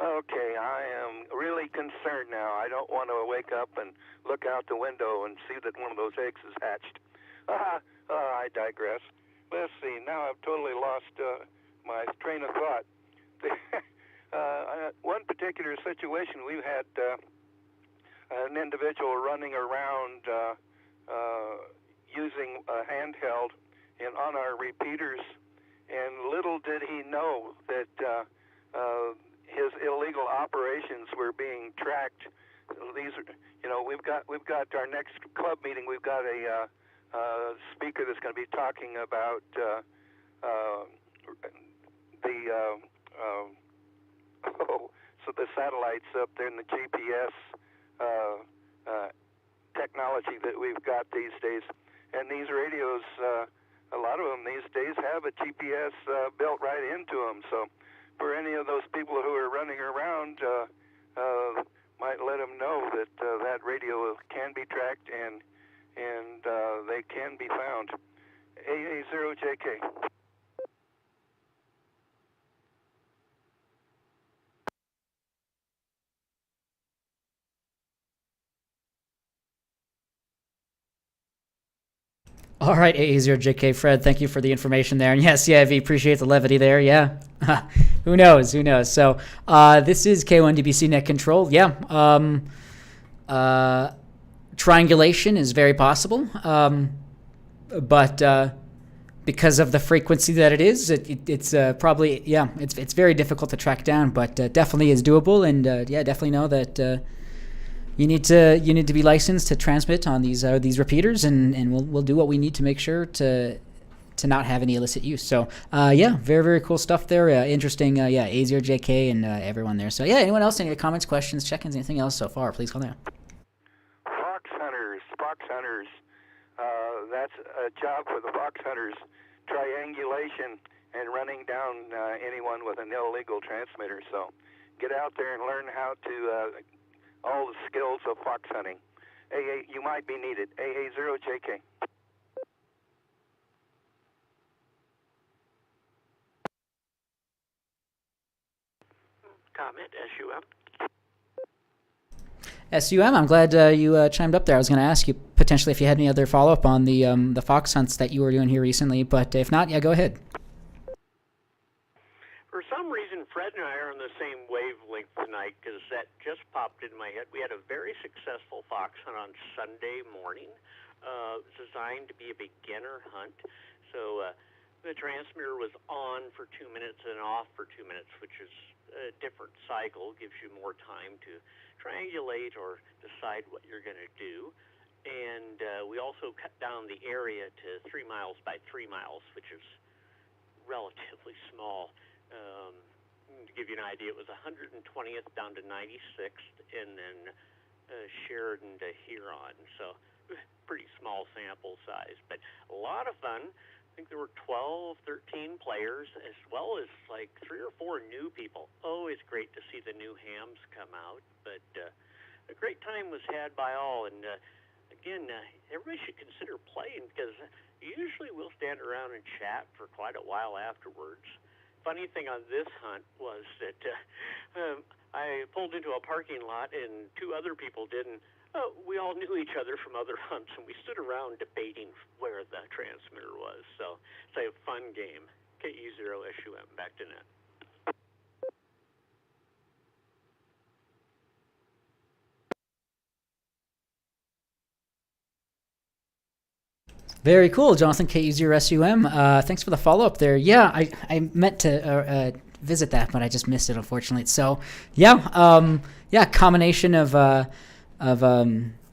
Speaker 10: Okay, I am really concerned now. I don't want to wake up and look out the window and see that one of those eggs is hatched. I digress. Let's see, now I've totally lost my train of thought. One particular situation, we've had an individual running around using a handheld and on our repeaters, and little did he know that his illegal operations were being tracked. These are, we've got our next club meeting. We've got a speaker that's going to be talking about the satellites up there and the GPS technology that we've got these days. And these radios, a lot of them these days have a GPS built right into them. So for any of those people who are running around, might let them know that that radio can be tracked and they can be found. AA0JK.
Speaker 2: All right, AA0JK, Fred, thank you for the information there. And yes, yeah, we appreciate the levity there. Yeah. Who knows? So this is K1DBC Net Control. Yeah. Triangulation is very possible. But because of the frequency that it is, it's probably, yeah, it's very difficult to track down, but definitely is doable. And yeah, definitely know that you need to be licensed to transmit on these repeaters, and we'll do what we need to make sure to not have any illicit use. So yeah, very, very cool stuff there. Interesting. Yeah, A0JK and everyone there. So yeah, anyone else, any comments, questions, check-ins, anything else so far, please call now.
Speaker 10: Fox hunters. That's a job for the fox hunters. Triangulation and running down anyone with an illegal transmitter. So get out there and learn how to all the skills of fox hunting. You might be needed. AA0JK.
Speaker 5: Comment, SUM.
Speaker 2: SUM, I'm glad you chimed up there. I was going to ask you potentially if you had any other follow-up on the fox hunts that you were doing here recently, but if not, yeah, go ahead.
Speaker 5: For some reason, Fred and I are on the same wavelength tonight because that just popped into my head. We had a very successful fox hunt on Sunday morning. It was designed to be a beginner hunt. So the transmitter was on for 2 minutes and off for 2 minutes, which is a different cycle, gives you more time to triangulate or decide what you're going to do. And we also cut down the area to 3 miles by 3 miles, which is relatively small. To give you an idea, it was 120th down to 96th, and then Sheridan to Huron. So pretty small sample size, but a lot of fun. I think there were 12, 13 players, as well as like 3 or 4 new people. Always great to see the new hams come out, but a great time was had by all. And again, everybody should consider playing, because usually we'll stand around and chat for quite a while afterwards. Funny thing on this hunt was that I pulled into a parking lot and 2 other people didn't. We all knew each other from other hunts, and we stood around debating where the transmitter was. So it's a fun game. KE0SUM, back to net.
Speaker 2: Very cool, Jonathan, KE0SUM. Thanks for the follow-up there. Yeah, I meant to visit that, but I just missed it, unfortunately. So, yeah, combination of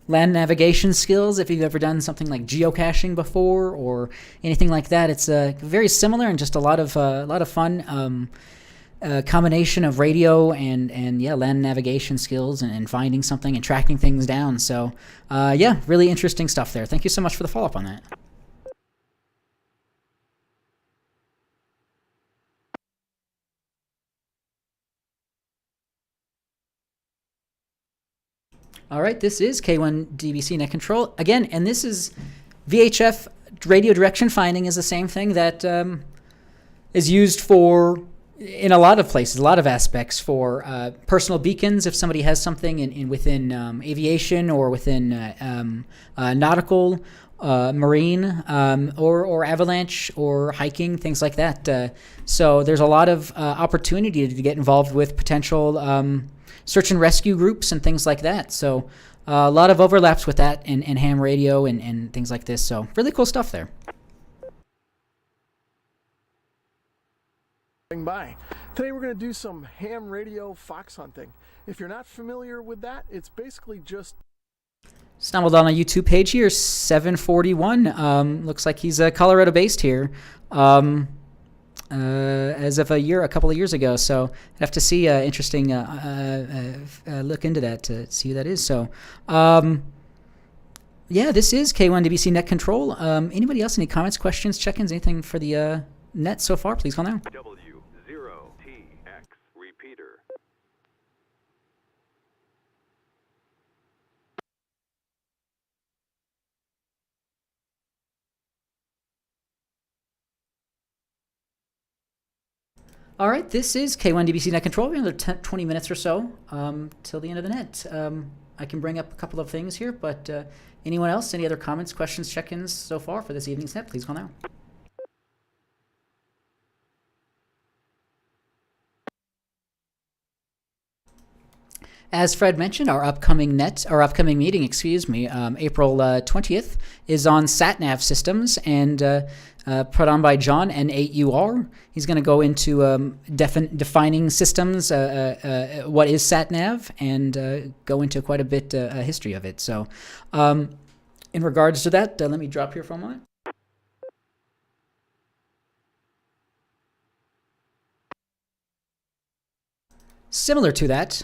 Speaker 2: land navigation skills. If you've ever done something like geocaching before or anything like that, it's very similar and just a lot of fun. combination of radio and yeah, land navigation skills and finding something and tracking things down. So yeah, really interesting stuff there. Thank you so much for the follow-up on that. All right, this is K1DBC Net Control again, and this is VHF radio direction finding is the same thing that is used for in a lot of places, a lot of aspects for personal beacons. If somebody has something within aviation or within nautical, marine, or avalanche or hiking, things like that. So there's a lot of opportunity to get involved with potential search and rescue groups and things like that. So a lot of overlaps with that and ham radio and things like this. So really cool stuff there.
Speaker 12: By. Today we're going to do some ham radio fox hunting. If you're not familiar with that, it's basically just...
Speaker 2: Stumbled on a YouTube page here, 741. Looks like he's Colorado based here. As of a couple of years ago. So I'd have to see interesting look into that to see who that is. So yeah, this is K1DBC Net Control. Anybody else, any comments, questions, check-ins, anything for the net so far? Please call now.
Speaker 9: W0TX repeater.
Speaker 2: All right, this is K1DBC Net Control. We have another 20 minutes or so till the end of the net. I can bring up a couple of things here, but anyone else, any other comments, questions, check-ins so far for this evening's net, please call now. As Fred mentioned, our upcoming meeting, April 20th, is on sat-nav systems and put on by John, N8UR. He's going to go into defining systems, what is sat-nav, and go into quite a bit history of it. So in regards to that, let me drop here for a moment. Similar to that,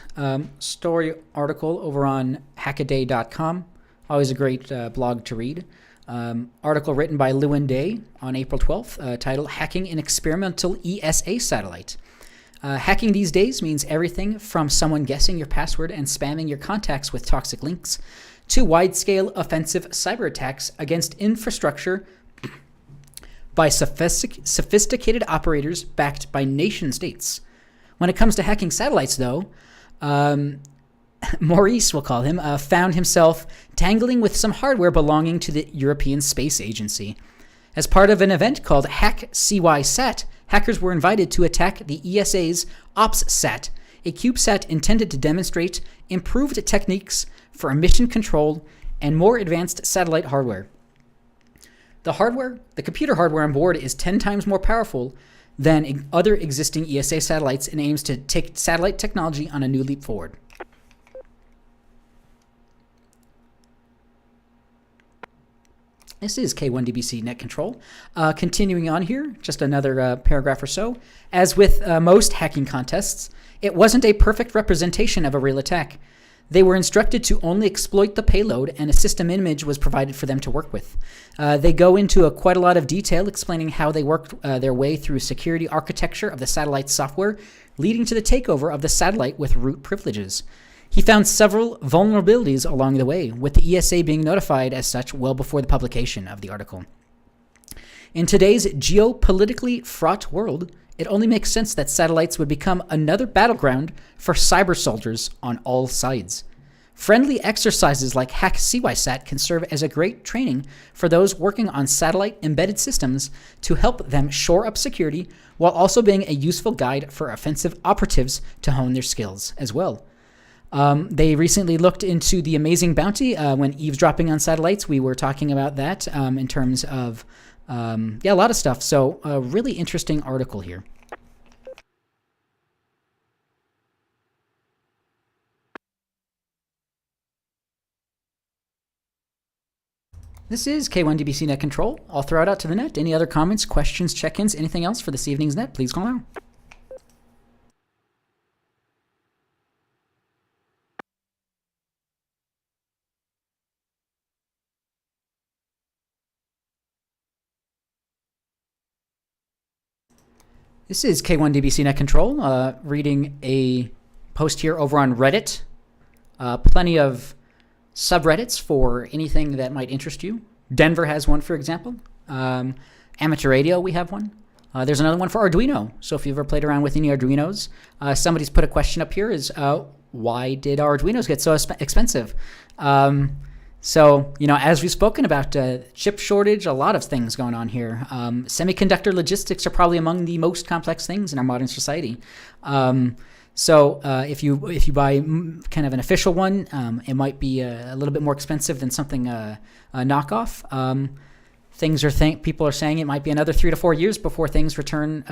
Speaker 2: story article over on hackaday.com. Always a great blog to read. Article written by Lewin Day on April 12th, titled Hacking an Experimental ESA Satellite. Hacking these days means everything from someone guessing your password and spamming your contacts with toxic links to wide-scale offensive cyber attacks against infrastructure by sophisticated operators backed by nation-states. When it comes to hacking satellites, though, Maurice, we'll call him, found himself tangling with some hardware belonging to the European Space Agency. As part of an event called Hack CY-SAT, hackers were invited to attack the ESA's OPS-SAT, a CubeSat intended to demonstrate improved techniques for mission control and more advanced satellite hardware. The computer hardware on board is 10 times more powerful than other existing ESA satellites and aims to take satellite technology on a new leap forward. This is K1DBC Net Control. Continuing on here, just another paragraph or so. As with most hacking contests, it wasn't a perfect representation of a real attack. They were instructed to only exploit the payload, and a system image was provided for them to work with. They go into quite a lot of detail explaining how they worked their way through security architecture of the satellite software, leading to the takeover of the satellite with root privileges. He found several vulnerabilities along the way, with the ESA being notified as such well before the publication of the article. In today's geopolitically fraught world, it only makes sense that satellites would become another battleground for cyber soldiers on all sides. Friendly exercises like Hack CY-SAT can serve as a great training for those working on satellite-embedded systems to help them shore up security while also being a useful guide for offensive operatives to hone their skills as well. They recently looked into the Amazing Bounty when eavesdropping on satellites. We were talking about that in terms of a lot of stuff. So a really interesting article here. This is K1DBC Net Control. I'll throw it out to the net. Any other comments, questions, check-ins, anything else for this evening's net, please call now. This is K1DBC Net Control, reading a post here over on Reddit. Plenty of subreddits for anything that might interest you. Denver has one, for example. Amateur radio, we have one. There's another one for Arduino. So if you've ever played around with any Arduinos, somebody's put a question up here is, why did Arduinos get so expensive? So, as we've spoken about, chip shortage, a lot of things going on here. Semiconductor logistics are probably among the most complex things in our modern society. So if you buy kind of an official one, it might be a little bit more expensive than something a knockoff. People are saying it might be another 3 to 4 years before things return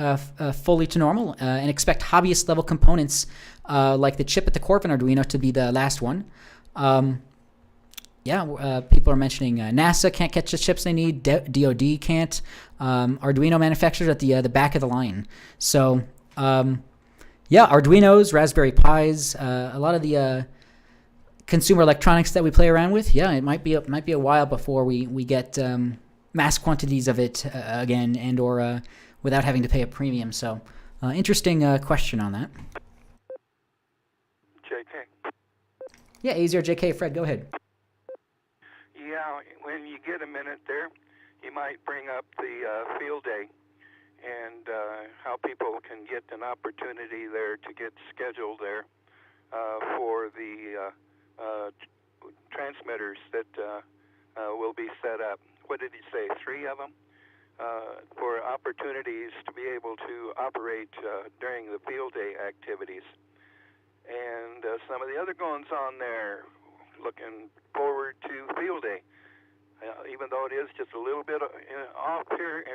Speaker 2: fully to normal, and expect hobbyist level components like the chip at the core of an Arduino to be the last one. People are mentioning NASA can't catch the chips they need. DoD can't. Arduino manufacturers at the back of the line. So, Arduinos, Raspberry Pis, a lot of the consumer electronics that we play around with. Yeah, it might be a while before we get mass quantities of it again, and or without having to pay a premium. So, interesting question on that.
Speaker 10: JK.
Speaker 2: Yeah, A0JK, Fred, go ahead.
Speaker 10: Yeah, when you get a minute there, you might bring up the field day and how people can get an opportunity there to get scheduled there for the transmitters that will be set up. What did he say, 3 of them? For opportunities to be able to operate during the field day activities. And some of the other goings on there, looking forward to field day. Even though it is just a little bit off here in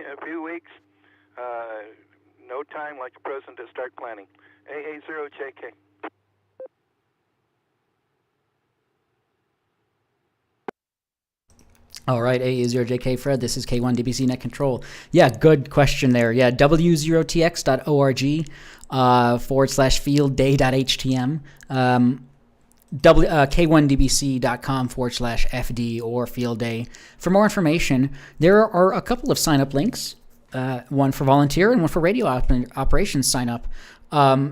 Speaker 10: a few weeks, no time like the present to start planning. AA0JK.
Speaker 2: All right, AA0JK, Fred, this is K1DBC Net Control. Yeah, good question there. Yeah, W0TX.org /fieldday.htm. K1dbc.com/FD or field day. For more information, there are a couple of sign-up links, one for volunteer and one for radio operations sign-up,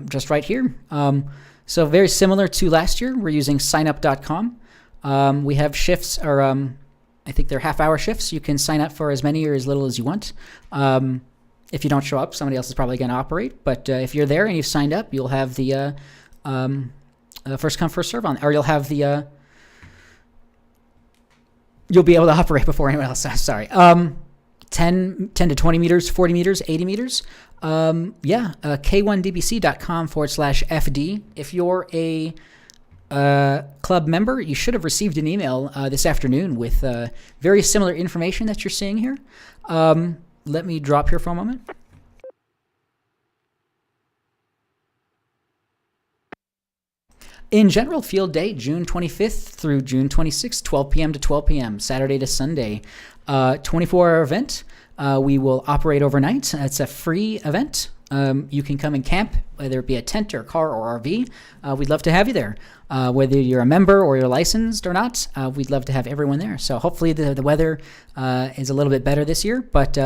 Speaker 2: just right here. So very similar to last year, we're using signup.com. We have shifts, or I think they're half-hour shifts. You can sign up for as many or as little as you want. If you don't show up, somebody else is probably going to operate. But if you're there and you've signed up, you'll have the first come, first serve on, or you'll have the you'll be able to operate before anyone else. Sorry. 10 to 20 meters, 40 meters, 80 meters. K1dbc.com/FD. If you're a club member, you should have received an email this afternoon with very similar information that you're seeing here. Let me drop here for a moment. In general, field day, June 25th through June 26th, 12 p.m. to 12 p.m., Saturday to Sunday. 24-hour event. We will operate overnight. It's a free event. You can come and camp, whether it be a tent or a car or RV. We'd love to have you there. Whether you're a member or you're licensed or not, we'd love to have everyone there. So hopefully the weather is a little bit better this year. But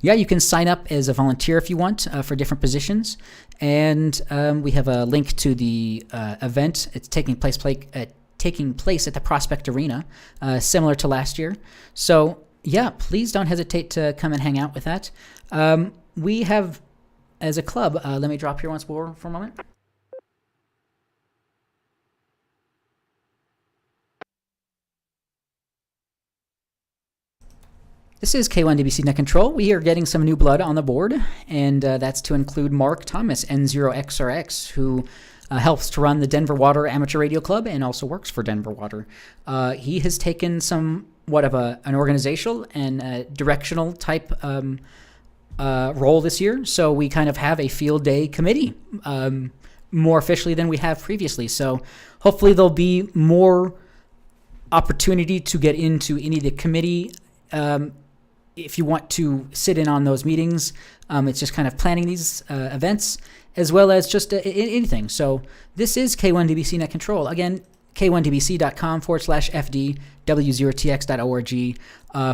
Speaker 2: you can sign up as a volunteer if you want for different positions. And we have a link to the event. It's taking place at the Prospect Arena, similar to last year. So please don't hesitate to come and hang out with that. We have, as a club, let me drop here once more for a moment. This is K1DBC Net Control. We are getting some new blood on the board, and that's to include Mark Thomas, N0XRX, who helps to run the Denver Water Amateur Radio Club and also works for Denver Water. He has taken somewhat of an organizational and directional type role this year, so we kind of have a field day committee more officially than we have previously. So hopefully there'll be more opportunity to get into any of the committee if you want to sit in on those meetings. It's just kind of planning these events as well as just anything. So this is K1DBC Net Control. Again, k1dbc.com/FD, W0TX.org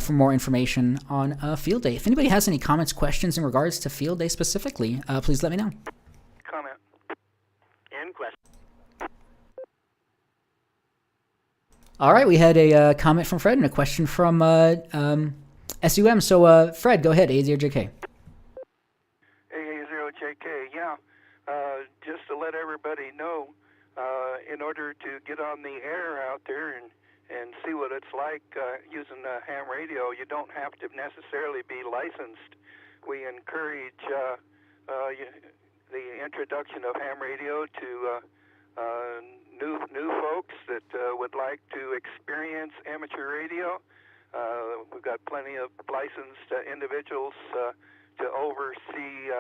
Speaker 2: for more information on Field Day. If anybody has any comments, questions in regards to Field Day specifically, please let me know.
Speaker 10: Comment.
Speaker 5: And question.
Speaker 2: All right, we had a comment from Fred and a question from S.t.e.m. So, Fred, go ahead, A0JK.
Speaker 10: AA0JK, yeah. Just to let everybody know, in order to get on the air out there and see what it's like using the ham radio, you don't have to necessarily be licensed. We encourage the introduction of ham radio to new folks that would like to experience amateur radio. We've got plenty of licensed individuals to oversee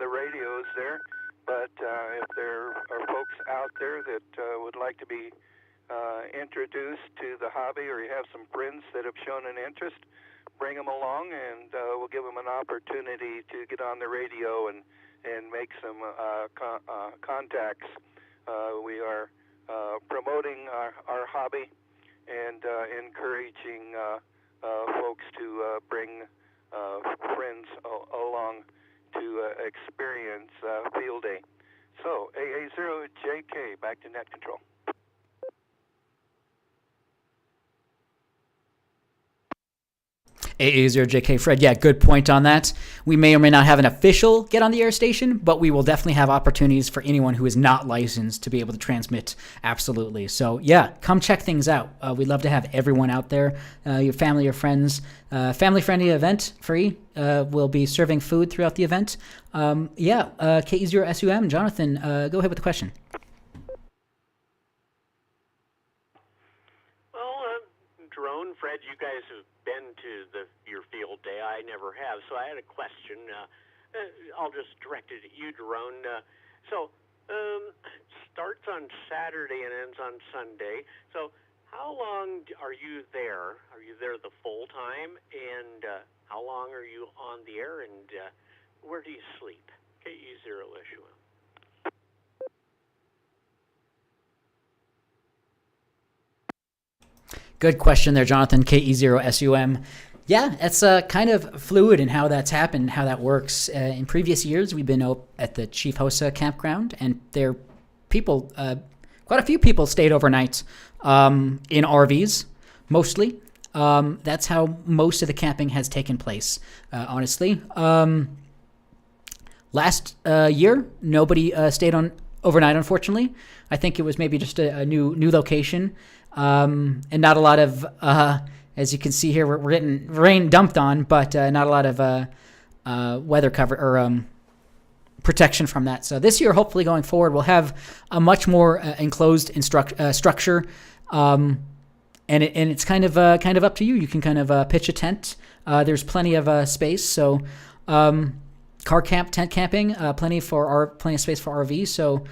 Speaker 10: the radios there. But if there are folks out there that would like to be introduced to the hobby, or you have some friends that have shown an interest, bring them along, and we'll give them an opportunity to get on the radio and make some contacts. We are promoting our hobby and encouraging folks to bring friends along to experience Field Day. So, AA0JK, back to net control.
Speaker 2: AA0JK, Fred, yeah, good point on that. We may or may not have an official get on the air station, but we will definitely have opportunities for anyone who is not licensed to be able to transmit, absolutely. So, yeah, come check things out. We'd love to have everyone out there, your family, your friends. Family-friendly event, free. We'll be serving food throughout the event. K0SUM, Jonathan, go ahead with the question.
Speaker 5: Drone, Fred, you guys have been to your Field Day. I never have, so I had a question. I'll just direct it at you, Drone. Starts on Saturday and ends on Sunday. So how long are you there? Are you there the full time? And how long are you on the air? And where do you sleep? KE0SUM.
Speaker 2: Good question there, Jonathan, KE0SUM. Yeah, it's kind of fluid in how that's happened, how that works. In previous years, we've been at the Chief Hosa campground, and there people, quite a few people stayed overnight in RVs, mostly. That's how most of the camping has taken place, honestly. Last year, nobody stayed overnight, unfortunately. I think it was maybe just a new location. And not a lot of, as you can see here, we're getting rain dumped on, but not a lot of weather cover or protection from that. So this year, hopefully going forward, we'll have a much more enclosed structure, and it's kind of up to you. You can kind of pitch a tent. There's plenty of space, so car camp, tent camping, plenty of space for RVs. So.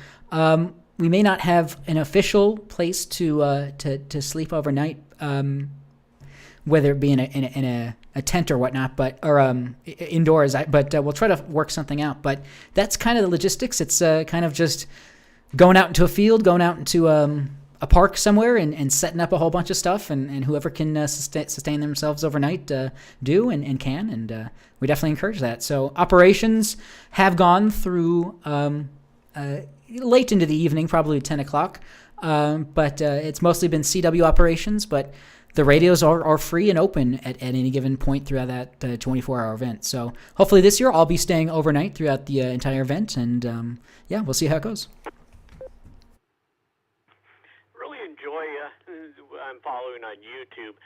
Speaker 2: We may not have an official place to sleep overnight, whether it be in a tent or whatnot, or indoors. But we'll try to work something out. But that's kind of the logistics. It's kind of just going out into a field, going out into a park somewhere, and setting up a whole bunch of stuff. And whoever can sustain themselves overnight do and can. And we definitely encourage that. So operations have gone through. Late into the evening, probably 10 o'clock, but it's mostly been CW operations, but the radios are free and open at any given point throughout that 24-hour event. So hopefully this year I'll be staying overnight throughout the entire event, and we'll see how it goes.
Speaker 5: Really enjoy, I'm following on YouTube.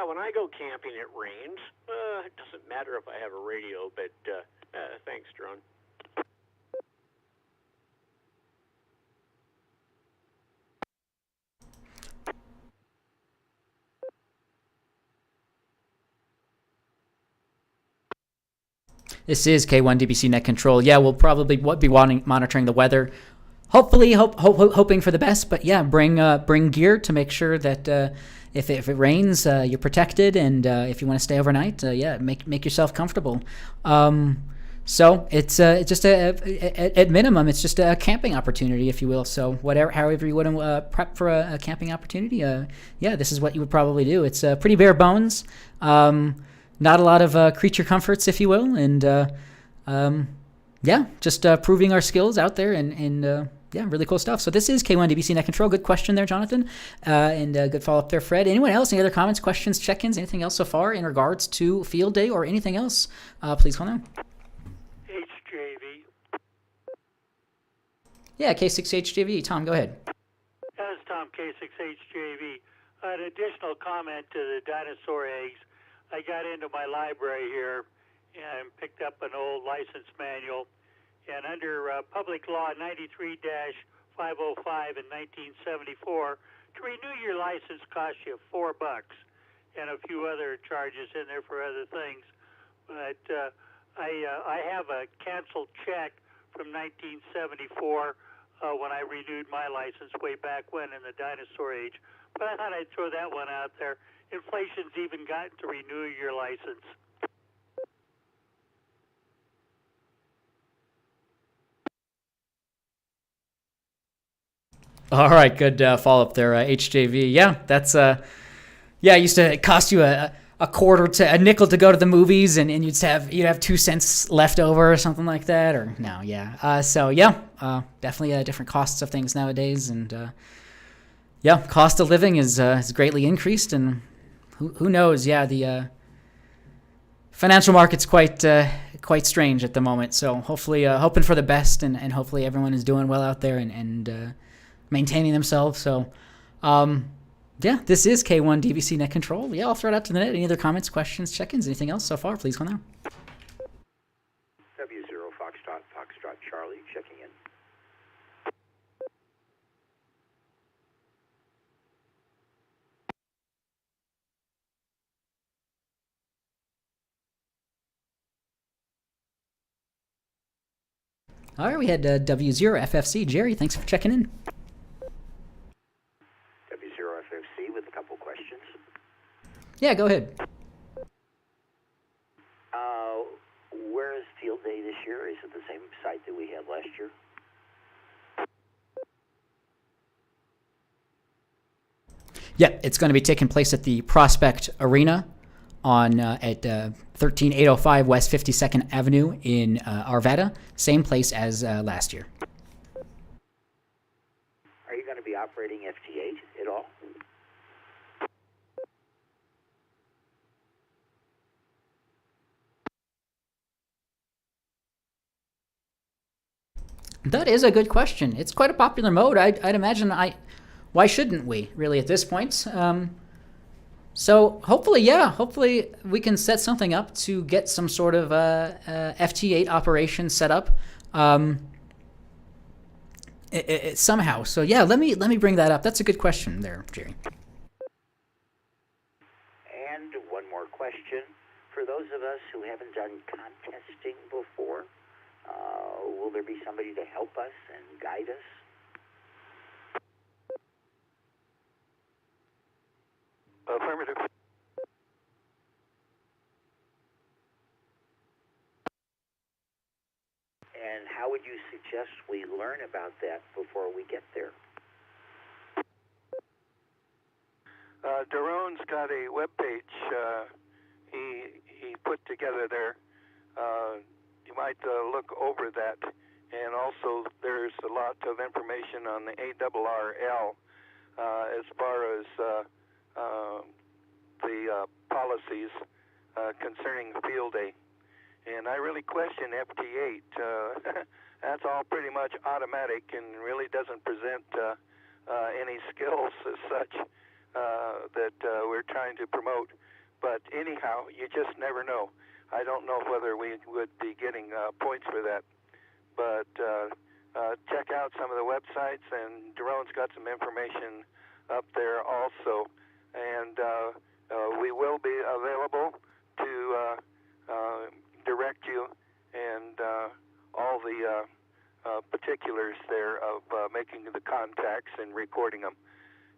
Speaker 5: When I go camping, it rains. It doesn't matter if I have a radio, but thanks, Drone.
Speaker 2: This is K1DBC Net Control. Yeah, we'll probably be monitoring the weather. Hopefully, hoping for the best. But yeah, bring gear to make sure that if it rains, you're protected. And if you want to stay overnight, make yourself comfortable. So it's just at minimum, it's just a camping opportunity, if you will. So however you want to prep for a camping opportunity, yeah, this is what you would probably do. It's pretty bare bones, not a lot of creature comforts, if you will, and yeah, just proving our skills out there, and yeah, really cool stuff. So this is K1 DBC Net Control. Good question there, Jonathan, and good follow up there, Fred. Anyone else? Any other comments, questions, check-ins, anything else so far in regards to field day or anything else? Please call now.
Speaker 13: HJV.
Speaker 2: Yeah, K6HJV. Tom, go ahead.
Speaker 13: That is Tom, K6HJV. An additional comment to the dinosaur eggs. I got into my library here and picked up an old license manual. And under Public Law 93-505 in 1974, to renew your license costs you $4 and a few other charges in there for other things. But I have a canceled check from 1974 when I renewed my license way back when in the dinosaur age. But I thought I'd throw that one out there. Inflation's even gotten to renew your license.
Speaker 2: All right, good follow-up there, HJV. Yeah, that's yeah, it used to cost you a nickel to go to the movies, and you'd have 2 cents left over or something like that, or no, yeah. So yeah, definitely different costs of things nowadays, and yeah, cost of living is greatly increased, and who knows? Yeah, the financial market's quite strange at the moment. So hopefully, hoping for the best, and hopefully everyone is doing well out there and maintaining themselves. So, yeah, this is K1 DVC Net Control. Yeah, I'll throw it out to the net. Any other comments, questions, check-ins, anything else so far? Please go now.
Speaker 14: W0 Foxtrot Charlie checking in.
Speaker 2: All right, we had W0FFC. Jerry, thanks for checking in.
Speaker 14: W0FFC with a couple questions.
Speaker 2: Yeah, go ahead.
Speaker 14: Where is field day this year? Is it the same site that we had last year?
Speaker 2: Yeah, it's going to be taking place at the Prospect Arena on at 13805 West 52nd Avenue in Arvada. Same place as last year.
Speaker 14: Are you going to be operating FT8 at all?
Speaker 2: That is a good question. It's quite a popular mode. I'd imagine why shouldn't we, really, at this point? So hopefully, yeah, hopefully we can set something up to get some sort of FT8 operation set up somehow. So yeah, let me bring that up. That's a good question there, Jerry.
Speaker 14: And one more question. For those of us who haven't done contesting before, will there be somebody to help us and guide us?
Speaker 10: Affirmative.
Speaker 14: And how would you suggest we learn about that before we get there?
Speaker 10: Daron's got a webpage he put together there. You might look over that. And also there's a lot of information on the ARRL as far as the policies concerning field day. And I really question FT8. That's all pretty much automatic and really doesn't present any skills as such that we're trying to promote. But anyhow, you just never know. I don't know whether we would be getting points for that. But check out some of the websites, and Daron's got some information up there also. And we will be available to direct you and all the particulars there of making the contacts and recording them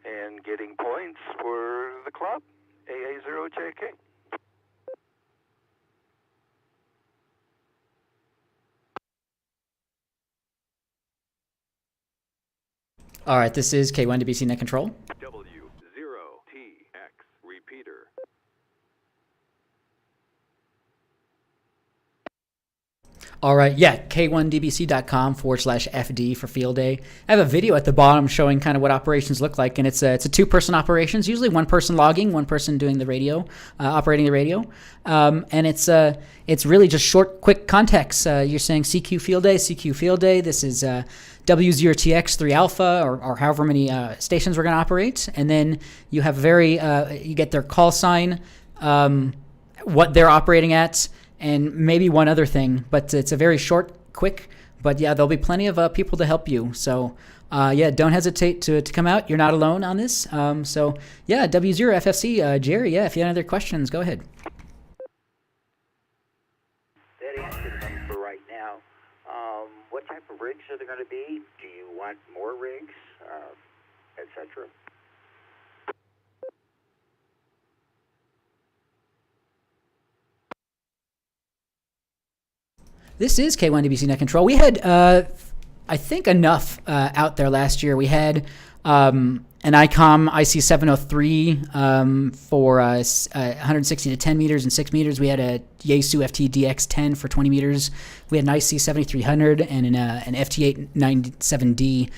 Speaker 10: and getting points for the club, AA0JK.
Speaker 2: All right, this is K1DBC Net Control.
Speaker 9: W0TX repeater.
Speaker 2: All right, yeah, k1dbc.com/FD for field day. I have a video at the bottom showing kind of what operations look like, and it's a two-person operations, usually one person logging, one person doing the radio, operating the radio, and it's really just short, quick context. You're saying CQ field day. This is W0TX 3 alpha, or however many stations we're going to operate, and then you have you get their call sign, what they're operating at, and maybe one other thing, but it's a very short, quick, but yeah, there'll be plenty of people to help you. So yeah, don't hesitate to come out. You're not alone on this. So yeah, W0FFC, Jerry, yeah, if you have any other questions, go ahead.
Speaker 14: That answers them for right now. What type of rigs are there going to be? Do you want more rigs, etc.?
Speaker 2: This is K1DBC Net Control. We had, I think, enough out there last year. We had an ICOM IC703 for 160 to 10 meters and 6 meters. We had a Yaesu FT-DX10 for 20 meters. We had an IC7300 and an FT897D.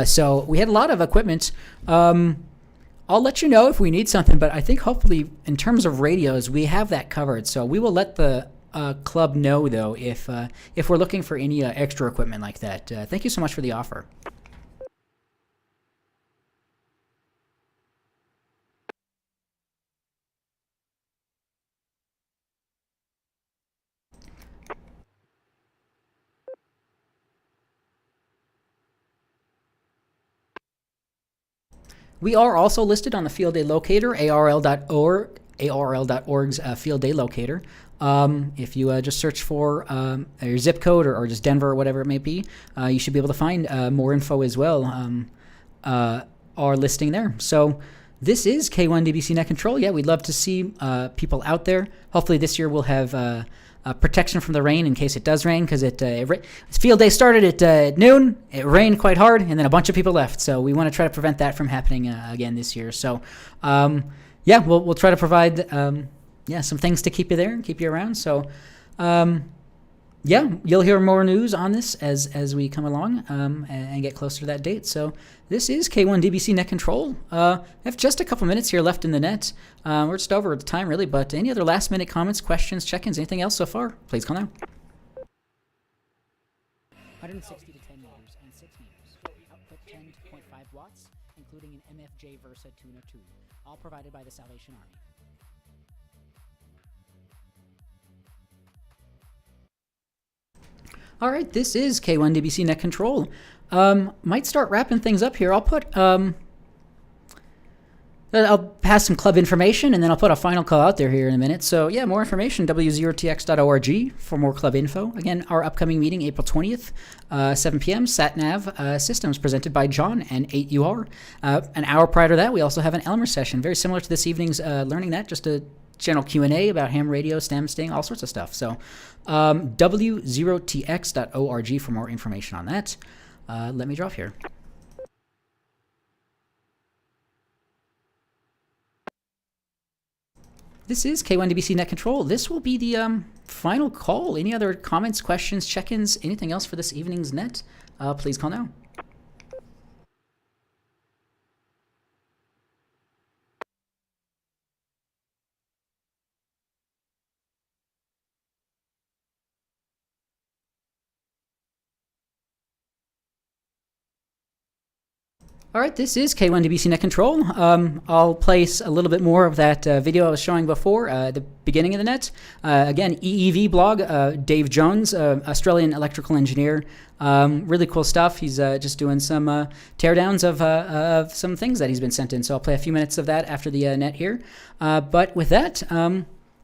Speaker 2: So we had a lot of equipment. I'll let you know if we need something, but I think hopefully in terms of radios, we have that covered. So we will let the club know, though, if we're looking for any extra equipment like that. Thank you so much for the offer. We are also listed on the Field Day Locator, ARL.org's Field Day Locator. If you just search for your zip code or just Denver or whatever it may be, you should be able to find more info as well, our listing there. So this is K1DBC Net Control. Yeah, we'd love to see people out there. Hopefully this year we'll have protection from the rain in case it does rain, because field day started at noon, it rained quite hard, and then a bunch of people left. So we want to try to prevent that from happening again this year. So yeah, we'll try to provide some things to keep you there and keep you around. So yeah, you'll hear more news on this as we come along and get closer to that date. So this is K1DBC Net Control. I have just a couple minutes here left in the net. We're just over the time, really, but any other last-minute comments, questions, check-ins, anything else so far, please call now. 160 to 10 meters and 6 meters. Output 10.5 watts, including an MFJ Versa tuner 2, all provided by the Salvation Army. All right, this is K1DBC Net Control. Might start wrapping things up here. I'll pass some club information, and then I'll put a final call out there here in a minute. So yeah, more information, W0TX.org for more club info. Again, our upcoming meeting, April 20th, 7 p.m., SatNav Systems, presented by John and 8UR. An hour prior to that, we also have an Elmers session, very similar to this evening's Learning Net, just a general Q&A about ham radio, s.t.e.m, Sting, all sorts of stuff. So W0TX.org for more information on that. Let me drop here. This is K1DBC Net Control. This will be the final call. Any other comments, questions, check-ins, anything else for this evening's net? Please call now. All right, this is K1DBC Net Control. I'll place a little bit more of that video I was showing before, the beginning of the net. Again, EEVBlog, Dave Jones, Australian electrical engineer. Really cool stuff. He's just doing some teardowns of some things that he's been sent in. So I'll play a few minutes of that after the net here. But with that,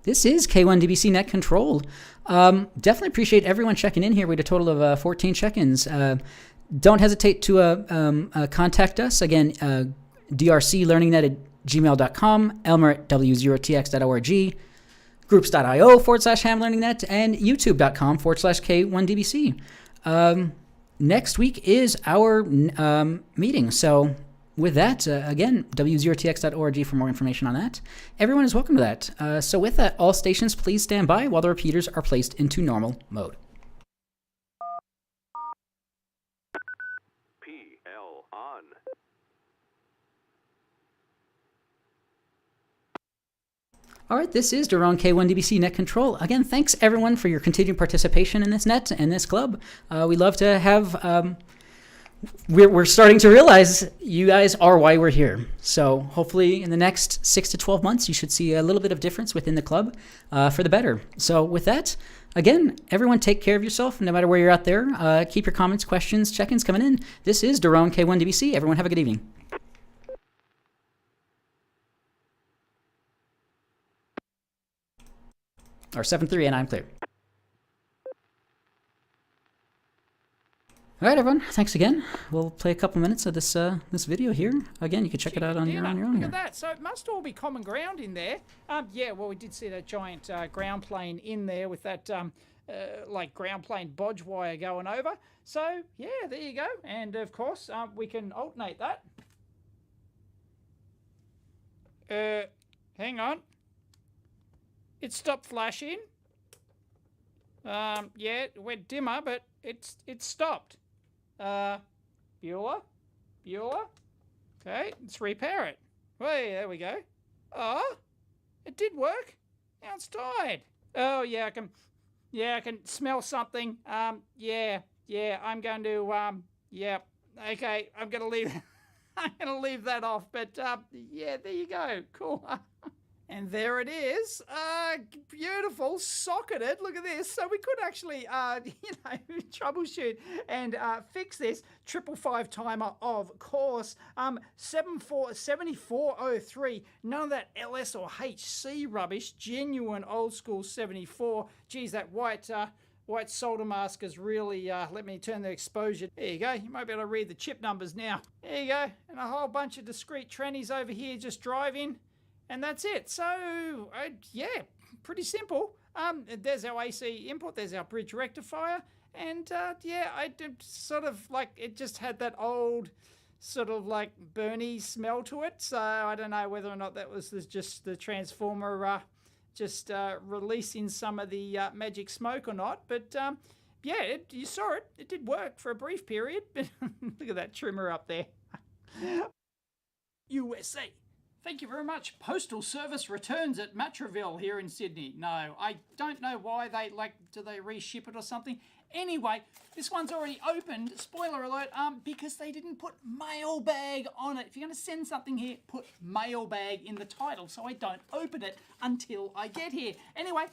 Speaker 2: this is K1DBC Net Control. Definitely appreciate everyone checking in here. We had a total of 14 check-ins. Don't hesitate to contact us. Again, DRC Learning Net at gmail.com, Elmer at W0TX.org, groups.io/ham learning net, and youtube.com/K1DBC. next week is our meeting. So with that, again, W0TX.org for more information on that. Everyone is welcome to that. So with that, all stations, please stand by while the repeaters are placed into normal mode.
Speaker 9: PL on.
Speaker 2: All right, this is Daron K1DBC Net Control. Again, thanks everyone for your continued participation in this net and this club. We love to have... We're starting to realize you guys are why we're here. So hopefully in the next 6 to 12 months, you should see a little bit of difference within the club for the better. So with that, again, everyone take care of yourself no matter where you're out there. Keep your comments, questions, check-ins coming in. This is Daron K1DBC. Everyone have a good evening. Or 7-3 and I'm clear. All right, everyone. Thanks again. We'll play a couple minutes of this this video here. Again, you can check it out on your own
Speaker 1: Look
Speaker 2: here.
Speaker 1: at that. So it must all be common ground in there. Yeah, well, we did see that giant ground plane in there with that like ground plane bodge wire going over. So yeah, there you go. And of course, we can alternate that. Hang on. It stopped flashing. Yeah, it went dimmer, but it stopped. Bueller. Okay, let's repair it. Hey, there we go. Oh, it did work. Now it's died. Oh yeah, I can smell something. Yeah, I'm going to yeah. Okay, I'm gonna leave. I'm gonna leave that off. But yeah, there you go. Cool. And there it is, beautiful, socketed, look at this. So we could actually, troubleshoot and fix this 555 timer, of course. 7403, none of that LS or HC rubbish, genuine old school 74. Geez, that white solder mask has really, let me turn the exposure. There you go, you might be able to read the chip numbers now. There you go, and a whole bunch of discrete trannies over here just driving. And that's it. So, yeah, pretty simple. There's our AC input. There's our bridge rectifier. And, yeah, I did sort of like, it just had that old sort of like burny smell to it. So I don't know whether or not that was just the transformer just releasing some of the magic smoke or not. But, yeah, you saw it. It did work for a brief period. But look at that trimmer up there. USA. Thank you very much. Postal Service returns at Matraville here in Sydney. No, I don't know why do they reship it or something? Anyway, this one's already opened, spoiler alert, because they didn't put mailbag on it. If you're going to send something here, put mailbag in the title so I don't open it until I get here. Anyway,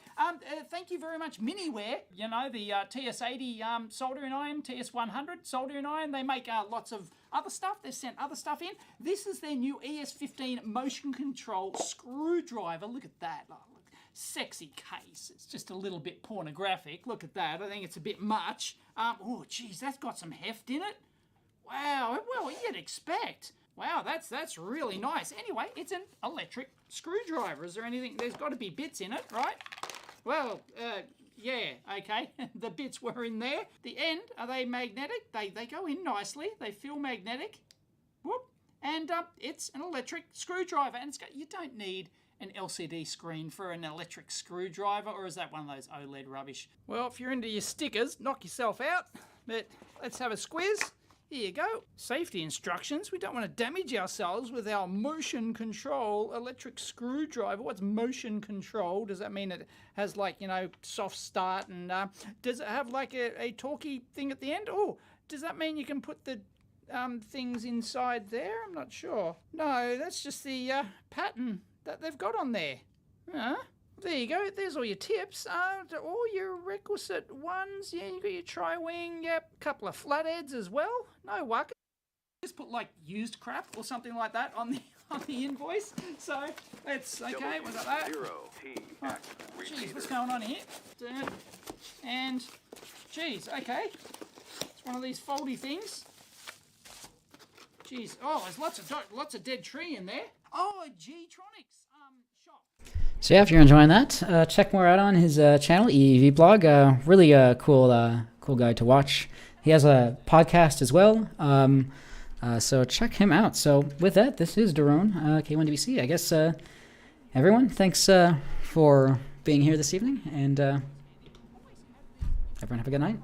Speaker 1: thank you very much, Miniware. You know, the TS80 soldering iron, TS100 soldering iron. They make lots of other stuff. They've sent other stuff in. This is their new ES15 motion control screwdriver. Look at that. Oh, look. Sexy case. It's just a little bit pornographic. Look at that. I think it's a bit much. Oh, geez, that's got some heft in it. Wow. Well, you'd expect. Wow, that's really nice. Anyway, it's an electric screwdriver. Is there anything? There's got to be bits in it, right? Well, yeah, okay. The bits were in there. The end, are they magnetic? They go in nicely. They feel magnetic. Whoop. And it's an electric screwdriver. And you don't need an LCD screen for an electric screwdriver, or is that one of those OLED rubbish? Well, if you're into your stickers, knock yourself out. But let's have a squiz. Here you go. Safety instructions. We don't want to damage ourselves with our motion control electric screwdriver. What's motion control? Does that mean it has, like, you know, soft start? And does it have like a talkie thing at the end? Oh, does that mean you can put the things inside there? I'm not sure. No, that's just the pattern that they've got on there. There you go. There's all your tips. All your requisite ones. Yeah, you got your tri-wing. Yep, a couple of flatheads as well. No wucker. Just put like used crap or something like that on the invoice. So that's okay. We got that.
Speaker 9: W0TX.
Speaker 1: Geez, what's going on here? And geez, okay. It's one of these foldy things. Geez, oh, there's lots of dead tree in there. Oh, G-Tronics shop.
Speaker 2: So yeah, if you're enjoying that, check more out on his channel, EEVBlog. Really cool guy to watch. he has a podcast as well. So check him out. So with that, this is Daron, K1DBC. I guess everyone, thanks for being here this evening, and everyone have a good night.